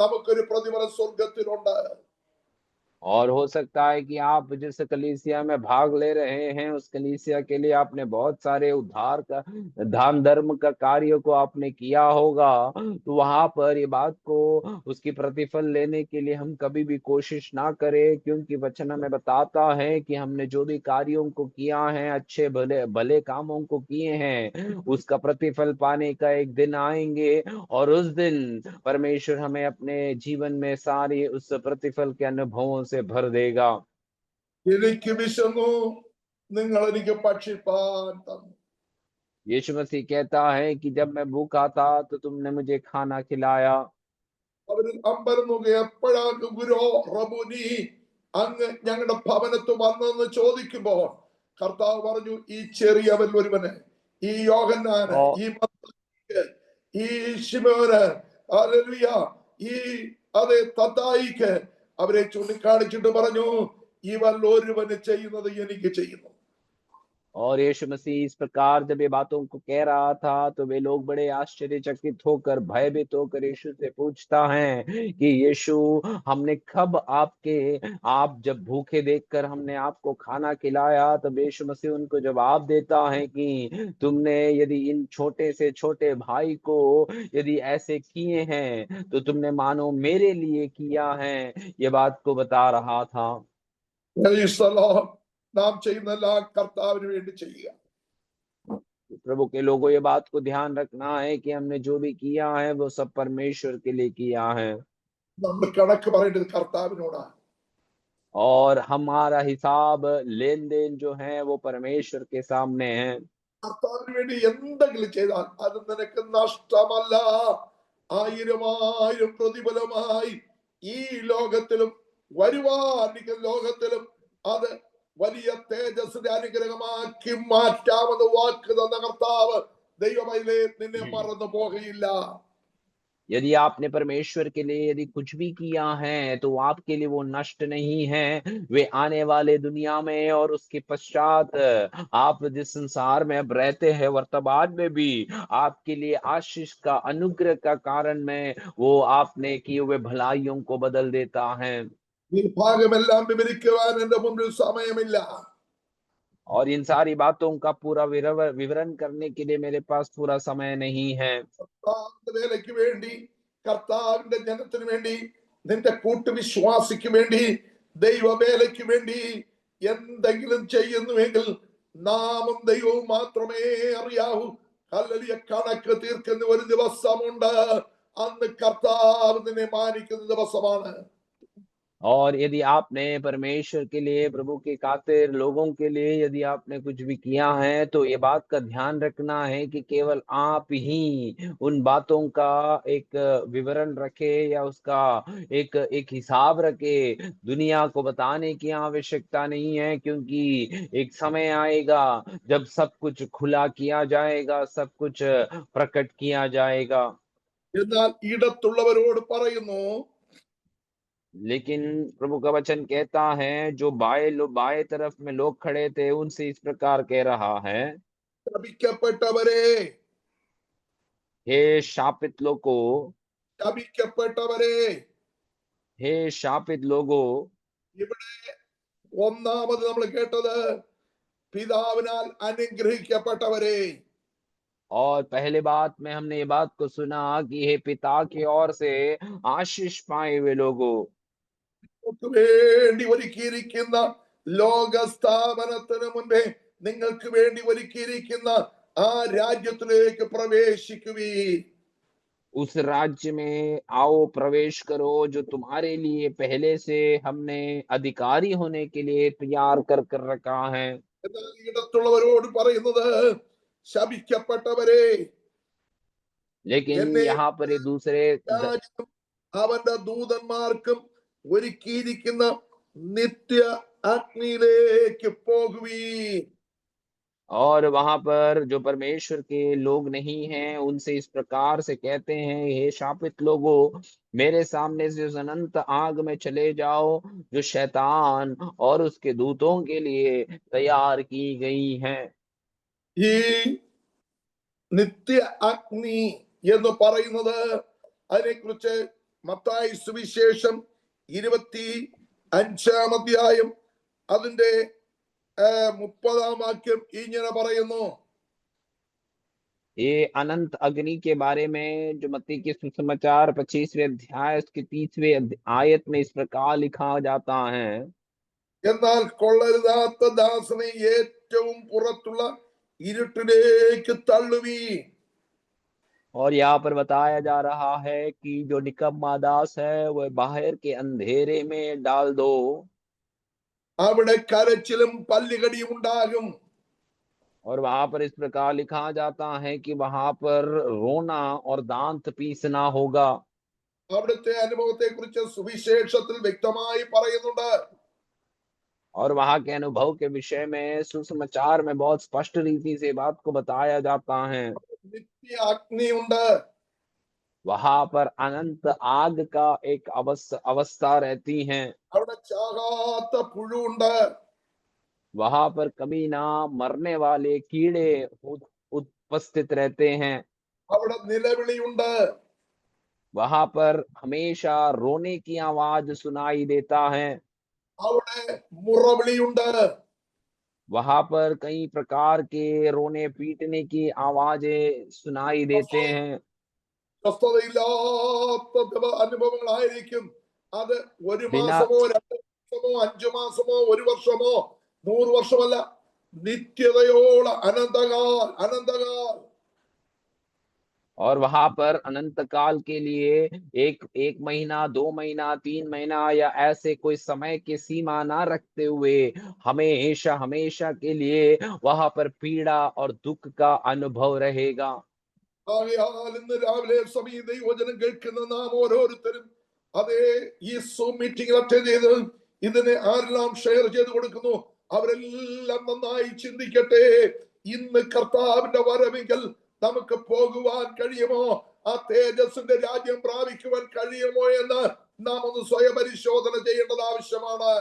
നമുക്കൊരു പ്രതിഫലം സ്വർഗത്തിലുണ്ട്. और हो सकता है कि आप जिस कलीसिया में भाग ले रहे हैं उस कलीसिया के लिए आपने बहुत सारे उद्धार का दान धर्म का कार्य को आपने किया होगा, तो वहां पर ये बात को उसकी प्रतिफल लेने के लिए हम कभी भी कोशिश ना करें, क्योंकि वचन हमें बताता है कि हमने जो भी कार्यों को किया है, अच्छे भले भले कामों को किए हैं, उसका प्रतिफल पाने का एक दिन आएंगे और उस दिन परमेश्वर हमें अपने जीवन में सारी उस प्रतिफल के अनुभवों से भर देगा। എനിക്ക് വിശന്നു, നിങ്ങൾ എനിക്ക് ഭക്ഷിപ്പാൻ തന്നു. यीशु मसीह कहता है कि जब मैं भूखा था तो तुमने मुझे खाना खिलाया। അവർ അമ്പരന്നുക, എപ്പോഴാണ് ഗുരു റബുനി അങ്ങ് ഞങ്ങളുടെ ഭവനത്ത് വന്നെന്ന് ചോദിക്കുമ്പോൾ കർത്താവ് പറഞ്ഞു, ഈ ചെറിയവൻ ഒരുവന്, ഈ യോഹന്നാന്, और ഈ മത്തായിക്ക്, ഈ ശിമോന്, ഹല്ലേലൂയ, ഈ അതേ തത്തായിക്ക് അവരെ ചൂണ്ടിക്കാണിച്ചിട്ട് പറഞ്ഞു, ഇവൻ ഒരുവന് ചെയ്യുന്നത് എനിക്ക് ചെയ്യുന്നു. और यीशु मसीह इस प्रकार जब ये बातों को कह रहा था तो वे लोग बड़े आश्चर्यचकित होकर, भयभीत होकर यीशु से पूछता है कि यीशु, हमने कब आप जब भूखे देखकर हमने आपको खाना खिलाया। तब यीशु मसीह उनको जवाब देता है कि तुमने यदि इन छोटे से छोटे भाई को यदि ऐसे किए हैं तो तुमने मानो मेरे लिए किया है। ये बात को बता रहा था। Praise the Lord. നാം ചെയ്യുന്നതെല്ലാം കർത്താവിന് വേണ്ടി ചെയ്യുക. प्रभु के लोगों, ये बात को ध्यान रखना है कि हमने जो भी किया है वो सब परमेश्वर के लिए किया है നമ്മൾ കണക്ക് പറയേണ്ടത് കർത്താവിനോടാണ്. और हमारा हिसाब लेन देन जो है वो परमेश्वर के सामने है। കർത്താവിന് വേണ്ടി എന്തെങ്കിലും ചെയ്താൽ അത് നിനക്ക് നഷ്ടമല്ല. 1000 പ്രതിഫലമായി ഈ ലോകത്തിലും വരുവാനിരിക്കുന്ന ലോകത്തിലും അത് വലിയ തേജസ്സിന്റെ അനുഗ്രഹമാക്കി മാറ്റാമെന്ന് വാക്ക് തന്ന കർത്താവ് ദൈവമൈലേ നിന്നെ മറന്നു പോകയില്ല. यदि आपने परमेश्वर के लिए यदि कुछ भी किया है तो आपके लिए वो नष्ट नहीं है। वे आने वाले दुनिया में और उसके पश्चात आप जिस संसार में अब रहते हैं वर्तमान में भी आपके लिए आशीष का अनुग्रह का कारण में वो आपने किए हुए भलाइयों को बदल देता है। ഈ ഭാഗമെല്ലാം വിവരിക്കുവാൻ എന്റെ മുമ്പിൽ സമയമില്ല. और इन सारी बातों का पूरा विवरण करने के लिए मेरे पास पूरा समय नहीं है। കർത്താവിന്റെ വേലയ്ക്ക് വേണ്ടി, കർത്താവിന്റെ ജനത്തിന് വേണ്ടി, നിന്റെ കൂട്ടുവിശ്വാസിക്ക് വേണ്ടി, ദൈവവേലയ്ക്ക് വേണ്ടി എന്തെങ്കിലും ചെയ്യുന്നുവെങ്കിൽ നാമും ദൈവവും മാത്രമേ അറിയാവൂ. ഹല്ലേലൂയ. കണക്ക് തീർക്കുന്ന ഒരു ദിവസമുണ്ട്. അന്ന് കർത്താവ് നിന്നെ മാനിക്കുന്ന ദിവസമാണ്. और यदि आपने परमेश्वर के लिए, प्रभु के खातिर लोगों के लिए यदि आपने कुछ भी किया है तो ये बात का ध्यान रखना है कि केवल आप ही उन बातों का एक विवरण रखे या उसका एक एक हिसाब रखे। दुनिया को बताने की आवश्यकता नहीं है, क्योंकि एक समय आएगा जब सब कुछ खुला किया जाएगा, सब कुछ प्रकट किया जाएगा। എന്നാൽ ഇടത്തുള്ളവരോട് പറയുന്നു, लेकिन प्रभु का वचन कहता है जो बाएं तरफ में लोग खड़े थे उनसे इस प्रकार कह रहा है, ശപിക്കപ്പെട്ടവരെ, हे शापित लोगों, ശപിക്കപ്പെട്ടവരെ. हे शापित लोगों। ഇവിടെ ഒന്നാമത് നമ്മൾ കേട്ടത് പിതാവിനാൽ അനുഗ്രഹിക്കപ്പെട്ടവരെ. और पहले बात में हमने ये बात को सुना कि हे पिता की ओर से आशीष पाए हुए लोगों। നിങ്ങൾക്ക് വേണ്ടി ഒരുക്കിയിരിക്കുന്ന ലോകസ്ഥാപനത്തിന് മുൻപേ നിങ്ങൾക്ക് വേണ്ടി ഒരുക്കിയിരിക്കുന്ന ആ രാജ്യത്തിലേക്ക് പ്രവേശിക്കുവീൻ. उस राज्य में आओ, प्रवेश करो, जो तुम्हारे लिए पहले से हमने अधिकारी होने के लिए तैयार कर रखा है। എന്നാൽ ഇടത്തുള്ളവരോട് പറയുന്നത്, ശപിക്കപ്പെട്ടവരെ, लेकिन എന്നെ यहाँ पर ये दूसरे രാജ്യം അവന്റെ ദൂതന്മാർക്കും ഒരുക്കിയിരിക്കുന്ന നിത്യ അഗ്നിയിലേക്ക് പോകുവീൻ. और वहां पर जो परमेश्वर के लोग नहीं हैं उनसे इस प्रकार से कहते हैं, हे शापित लोगों, मेरे सामने से उस अनंत आग में चले जाओ, जो शैतान और उसके दूतों के लिए तैयार की गई है। ഈ നിത്യ അഗ്നി എന്ന് പറയുന്നത്, അതിനെക്കുറിച്ച് മത്തായി സുവിശേഷം 25 അതിന്റെ 30 ഇങ്ങനെ പറയുന്നു. ये अनंत अग्नि के बारे में जो मत्ती के सुसमाचार 25वें अध्याय उसके 30वें आयत में इस प्रकार लिखा जाता है, എന്നാൽ കൊള്ളരുതാത്ത ദാസനെ ഏറ്റവും പുറത്തുള്ള ഇരുട്ടിലേക്ക് തള്ളുവീൻ. और यहाँ पर बताया जा रहा है कि जो निकम्मा दास है वह बाहर के अंधेरे में डाल दो, അവിടെ കരച്ചിലും പല്ലുകടിയും ഉണ്ടാകും. और वहां पर इस प्रकार लिखा जाता है कि वहां पर रोना और दांत पीसना होगा। അവിടുത്തെ അനുഭവത്തെ കുറിച്ച് സുവിശേഷത്തിൽ വ്യക്തമായി പറയുന്നുണ്ട്. और वहां के अनुभव के विषय में सुसमाचार में बहुत स्पष्ट रीति से बात को बताया जाता है। നിത്യ അഗ്നി ഉണ്ട്. वहां पर अनंत आग का एक अवस्था रहती है। അവിടെ ചാകാത്ത പുഴു ഉണ്ട്. वहां पर कभी ना मरने वाले कीड़े उपस्थित रहते हैं। അവിടെ നിലവിളിയുണ്ട്. वहां पर हमेशा रोने की आवाज सुनाई देता है। അവിടെ മുറവിളിയുണ്ട്. वहां पर कई प्रकार के रोने पीटने की आवाजें सुनाई देते हैं। സ്വസ്ഥതയില്ലാത്ത അനുഭവങ്ങളായിരിക്കും. അത് ഒരു बिना മാസമോ 2 മാസമോ 5 മാസമോ 1 വർഷമോ 100 വർഷമല്ല, നിത്യതയോളം അനന്തകാൽ അനന്തകാൽ. और वहां पर अनंत काल के लिए एक महीना, 2 महीना, 3 महीना या ऐसे कोई समय की सीमा ना रखते हुए हमेशा हमेशा के लिए वहां पर पीड़ा और दुख का अनुभव रहेगा। ആകയാൽ ഇന്ന് രാവിലെ സമയം ദൈവവചനം കേൾക്കുന്ന നാം ഓരോരുത്തരും അതേ ഈ സൂം മീറ്റിംഗ് അറ്റൻഡ് ചെയ്ത് ഇതിനെ ആരെല്ലാം ഷെയർ ചെയ്ത് കൊടുക്കുന്നു അവരെല്ലാം നന്നായി ചിന്തിക്കട്ടെ. ഇന്ന് കർത്താവിന്റെ വരവെങ്കിൽ നമുക്ക് പോകുവാൻ കഴിയുമോ? ആ തേജസ്സിന്റെ രാജ്യം പ്രാപിക്കുവാൻ കഴിയുമോ എന്ന് നാം ഒന്ന് സ്വയം പരിശോധന ചെയ്യേണ്ടത് ആവശ്യമാണ്.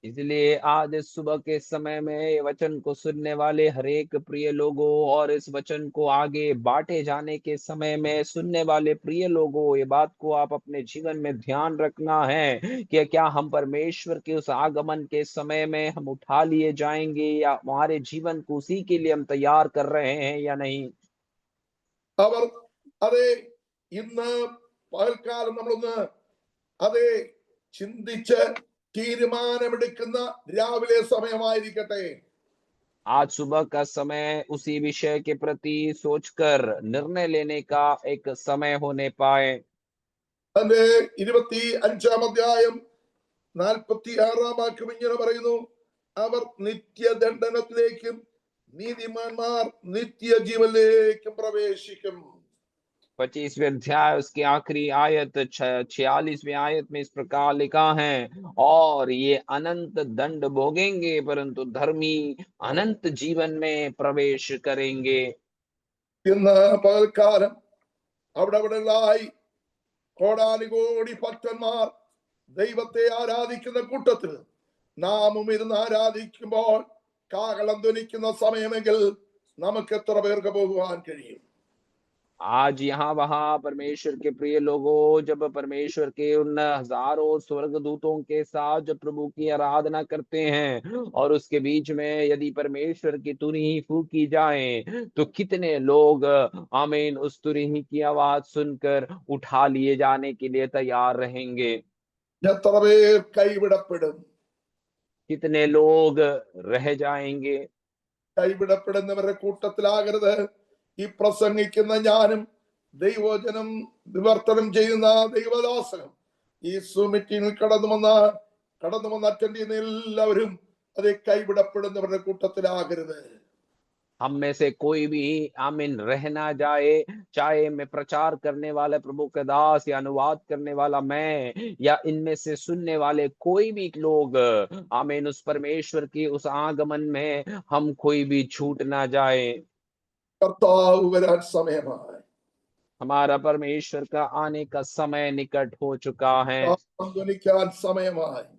इसलिए आज इस सुबह के समय में ये वचन को सुनने वाले हरेक प्रिय लोगों और इस वचन को आगे बांटे जाने के समय में सुनने वाले प्रिय लोगों, ये बात को आप अपने जीवन में ध्यान रखना है कि क्या हम परमेश्वर के उस आगमन के समय में हम उठा लिए जाएंगे या हमारे जीवन को उसी के लिए हम तैयार कर रहे हैं या नहीं। അവർ അതെ ഇന്ന് പകൽക്കാലം നമ്മളൊന്ന് അതെ ചിന്തിച്ച് തീരുമാനമെടുക്കുന്ന രാവിലെ സമയമായിരിക്കട്ടെ. आज सुबह का समय उसी विषय के प्रति सोचकर निर्णय लेने का एक समय होने पाए। അതിന്റെ 25 46 ഇങ്ങനെ പറയുന്നു, അവർ നിത്യദണ്ഡനത്തിലേക്കും നീതിമാന്മാർ നിത്യജീവനിലേക്കും പ്രവേശിക്കും. 25वें अध्याय उसकी आखिरी आयत 46वें आयत में इस प्रकार लिखा है, और ये अनंत दंड भोगेंगे परंतु धर्मी अनंत जीवन में प्रवेश करेंगे। ഇന്ന് പകൽക്കാലം അവിടെവിടെയായി കോടാനുകോടി ഭക്തന്മാർ ദൈവത്തെ ആരാധിക്കുന്ന കൂട്ടത്തിൽ നാമും ഇരുന്ന് ആരാധിക്കുമ്പോൾ കാഹളം ധ്വനിക്കുന്ന സമയമെങ്കിൽ നമുക്ക് എത്ര പേർക്ക് പോകുവാൻ കഴിയും? आज यहाँ वहां परमेश्वर के प्रिय लोगों, जब परमेश्वर के उन हजारों स्वर्गदूतों के साथ जब प्रभु की आराधना करते हैं और उसके बीच में यदि परमेश्वर की तुरही फूकी जाए तो कितने लोग आमीन उस तुरही की आवाज सुनकर उठा लिए जाने के लिए तैयार रहेंगे। എത്ര പേർ കൈവിടപ്പെടും? कितने लोग रह जाएंगे? കൈവിടപ്പെടുന്നവരുടെ കൂട്ടത്തിലാകരുത്. ഈ പ്രസംഗിക്കുന്ന ഞാനും ദൈവവചനം വിവർത്തനം ചെയ്യുന്ന ദൈവദാസനും ഈ മീറ്റിംഗിൽ കടന്നു വന്ന് അറ്റൻഡ് ചെയ്യുന്ന എല്ലാവരും അത് കൈവിടപ്പെടുന്നവരുടെ കൂട്ടത്തിലാകരുത്. हम में से कोई भी आमीन रह ना जाए, चाहे मैं प्रचार करने वाला प्रभु के दास या अनुवाद करने वाला मैं या इनमें से सुनने वाले कोई भी लोग, आमीन, उस परमेश्वर की उस आगमन में हम कोई भी छूट ना जाए। കർത്താവ് വരാൻ സമയമായി. हमारा परमेश्वर का आने का समय निकट हो चुका है। ധ്വനിക്കാൻ സമയമായി.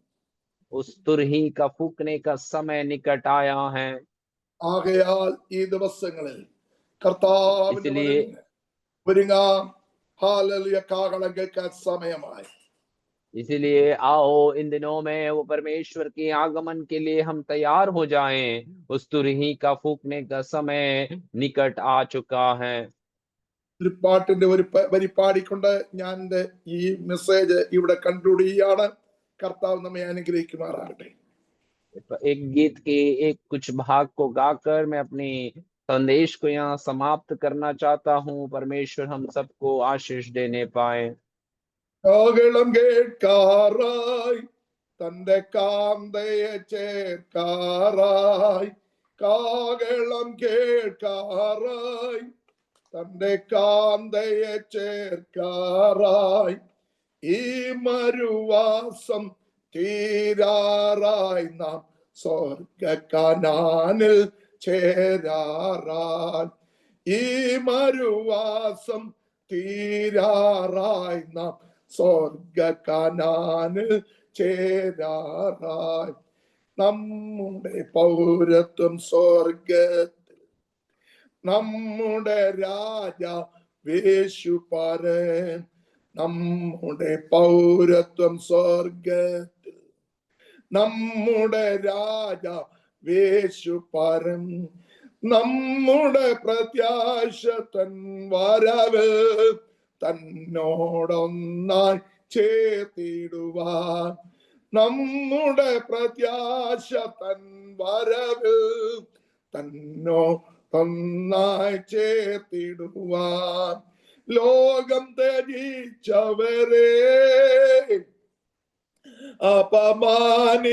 उस तुरही का फूकने का समय निकट आया है। ആകയാൽ ഈ ദിവസങ്ങളിൽ കർത്താവിന്റെ इसलिए ഒരുങ്ങാം. ഹല്ലേലൂയ, കാഹളം കേൾക്കാൻ സമയമായി. इसलिए आओ इन दिनों में वो परमेश्वर के आगमन के लिए हम तैयार हो जाएं। उस तुरही का फूकने का समय निकट आ चुका है। ഒരു പാട്ടിന്റെ ഒരു വരി പാടിക്കൊണ്ട് ഞാൻ ഈ മെസ്സേജ് ഇവിടെ കൺക്ലൂഡ് ചെയ്യാണ്. കർത്താവ് നമ്മെ അനുഗ്രഹിക്കുമാറാകട്ടെ. एक गीत के एक कुछ भाग को गाकर मैं अपनी संदेश को यहाँ समाप्त करना चाहता हूँ। परमेश्वर हम सबको आशीष देने पाए। കാഹളം കേൾക്കാറായി, തന്റെ കാന്തയെ ചേർക്കാറായി. കാഹളം കേൾക്കാറായി, തന്റെ കാന്തയെ ചേർക്കാറായി. ഈ മരുവാസം തീരാറായി, നാം സ്വർഗ കനാനിൽ ചേരാറായി. ഈ മരുവാസം തീരാറായി, നാം സ്വർഗ കനാനിൽ ചേരാറായി. നമ്മുടെ പൗരത്വം സ്വർഗത്തിൽ, നമ്മുടെ രാജാവേശുപരൻ. നമ്മുടെ പൗരത്വം സ്വർഗത്തിൽ, നമ്മുടെ രാജാവേശുപരൻ. നമ്മുടെ പ്രത്യാശ തൻ വരവ്, തന്നോടൊന്നായി ചേർത്തിടുവാൻ. നമ്മുടെ പ്രത്യാശ തൻ വരവ്, തന്നോടൊന്നായി ചേർത്തിടുവാൻ. ലോകം ത്യജിച്ചവരെ, അപമാനിതരായവരെ,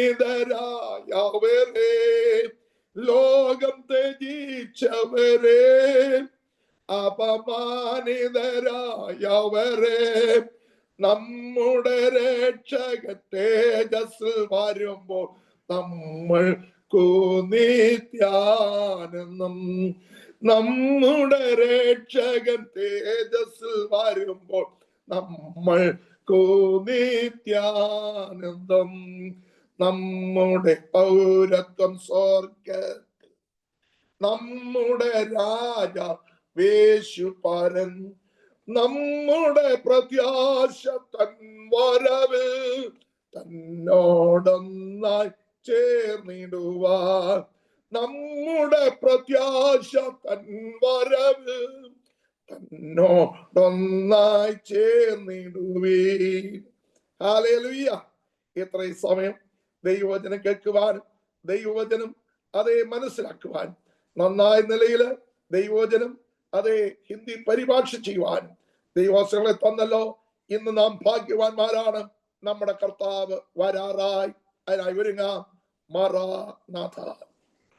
ലോകം ത്യജിച്ചവരെ, അപമാനിതരായവരെ, നമ്മുടെ രക്ഷക തേജസ്സിൽ വരുമ്പോൾ നമ്മൾക്കു നിത്യാനന്ദം. നമ്മുടെ രക്ഷകൻ തേജസ്സിൽ വരുമ്പോൾ നമ്മൾക്കു നിത്യാനന്ദം. നമ്മുടെ പൗരത്വം സ്വർഗത്തിൽ, നമ്മുടെ രാജാവേശുപരൻ. നമ്മുടെ പ്രത്യാശ തൻ വരവ്, തന്നോടൊന്നായി ചേർന്നിടുവാൻ. നമ്മുടെ പ്രത്യാശ തൻ വരവ്, തന്നോടൊന്നായി ചേർന്നിടുവീൻ. ഹല്ലേലൂയ. ഇത്രയും സമയം ദൈവവചനം കേൾക്കുവാനും ദൈവവചനം അതേ മനസ്സിലാക്കുവാൻ, നന്നായ നിലയിൽ ദൈവവചനം അതേ ഹിന്ദി പരിഭാഷ ചെയ്യുവാനും ദൈവവചനങ്ങളെ തന്നല്ലോ. ഇന്ന് നാം ഭാഗ്യവാന്മാരാണ്. നമ്മുടെ കർത്താവ് വരാറായി. അതിനായി ഒരുങ്ങാം. മറാനാഥ.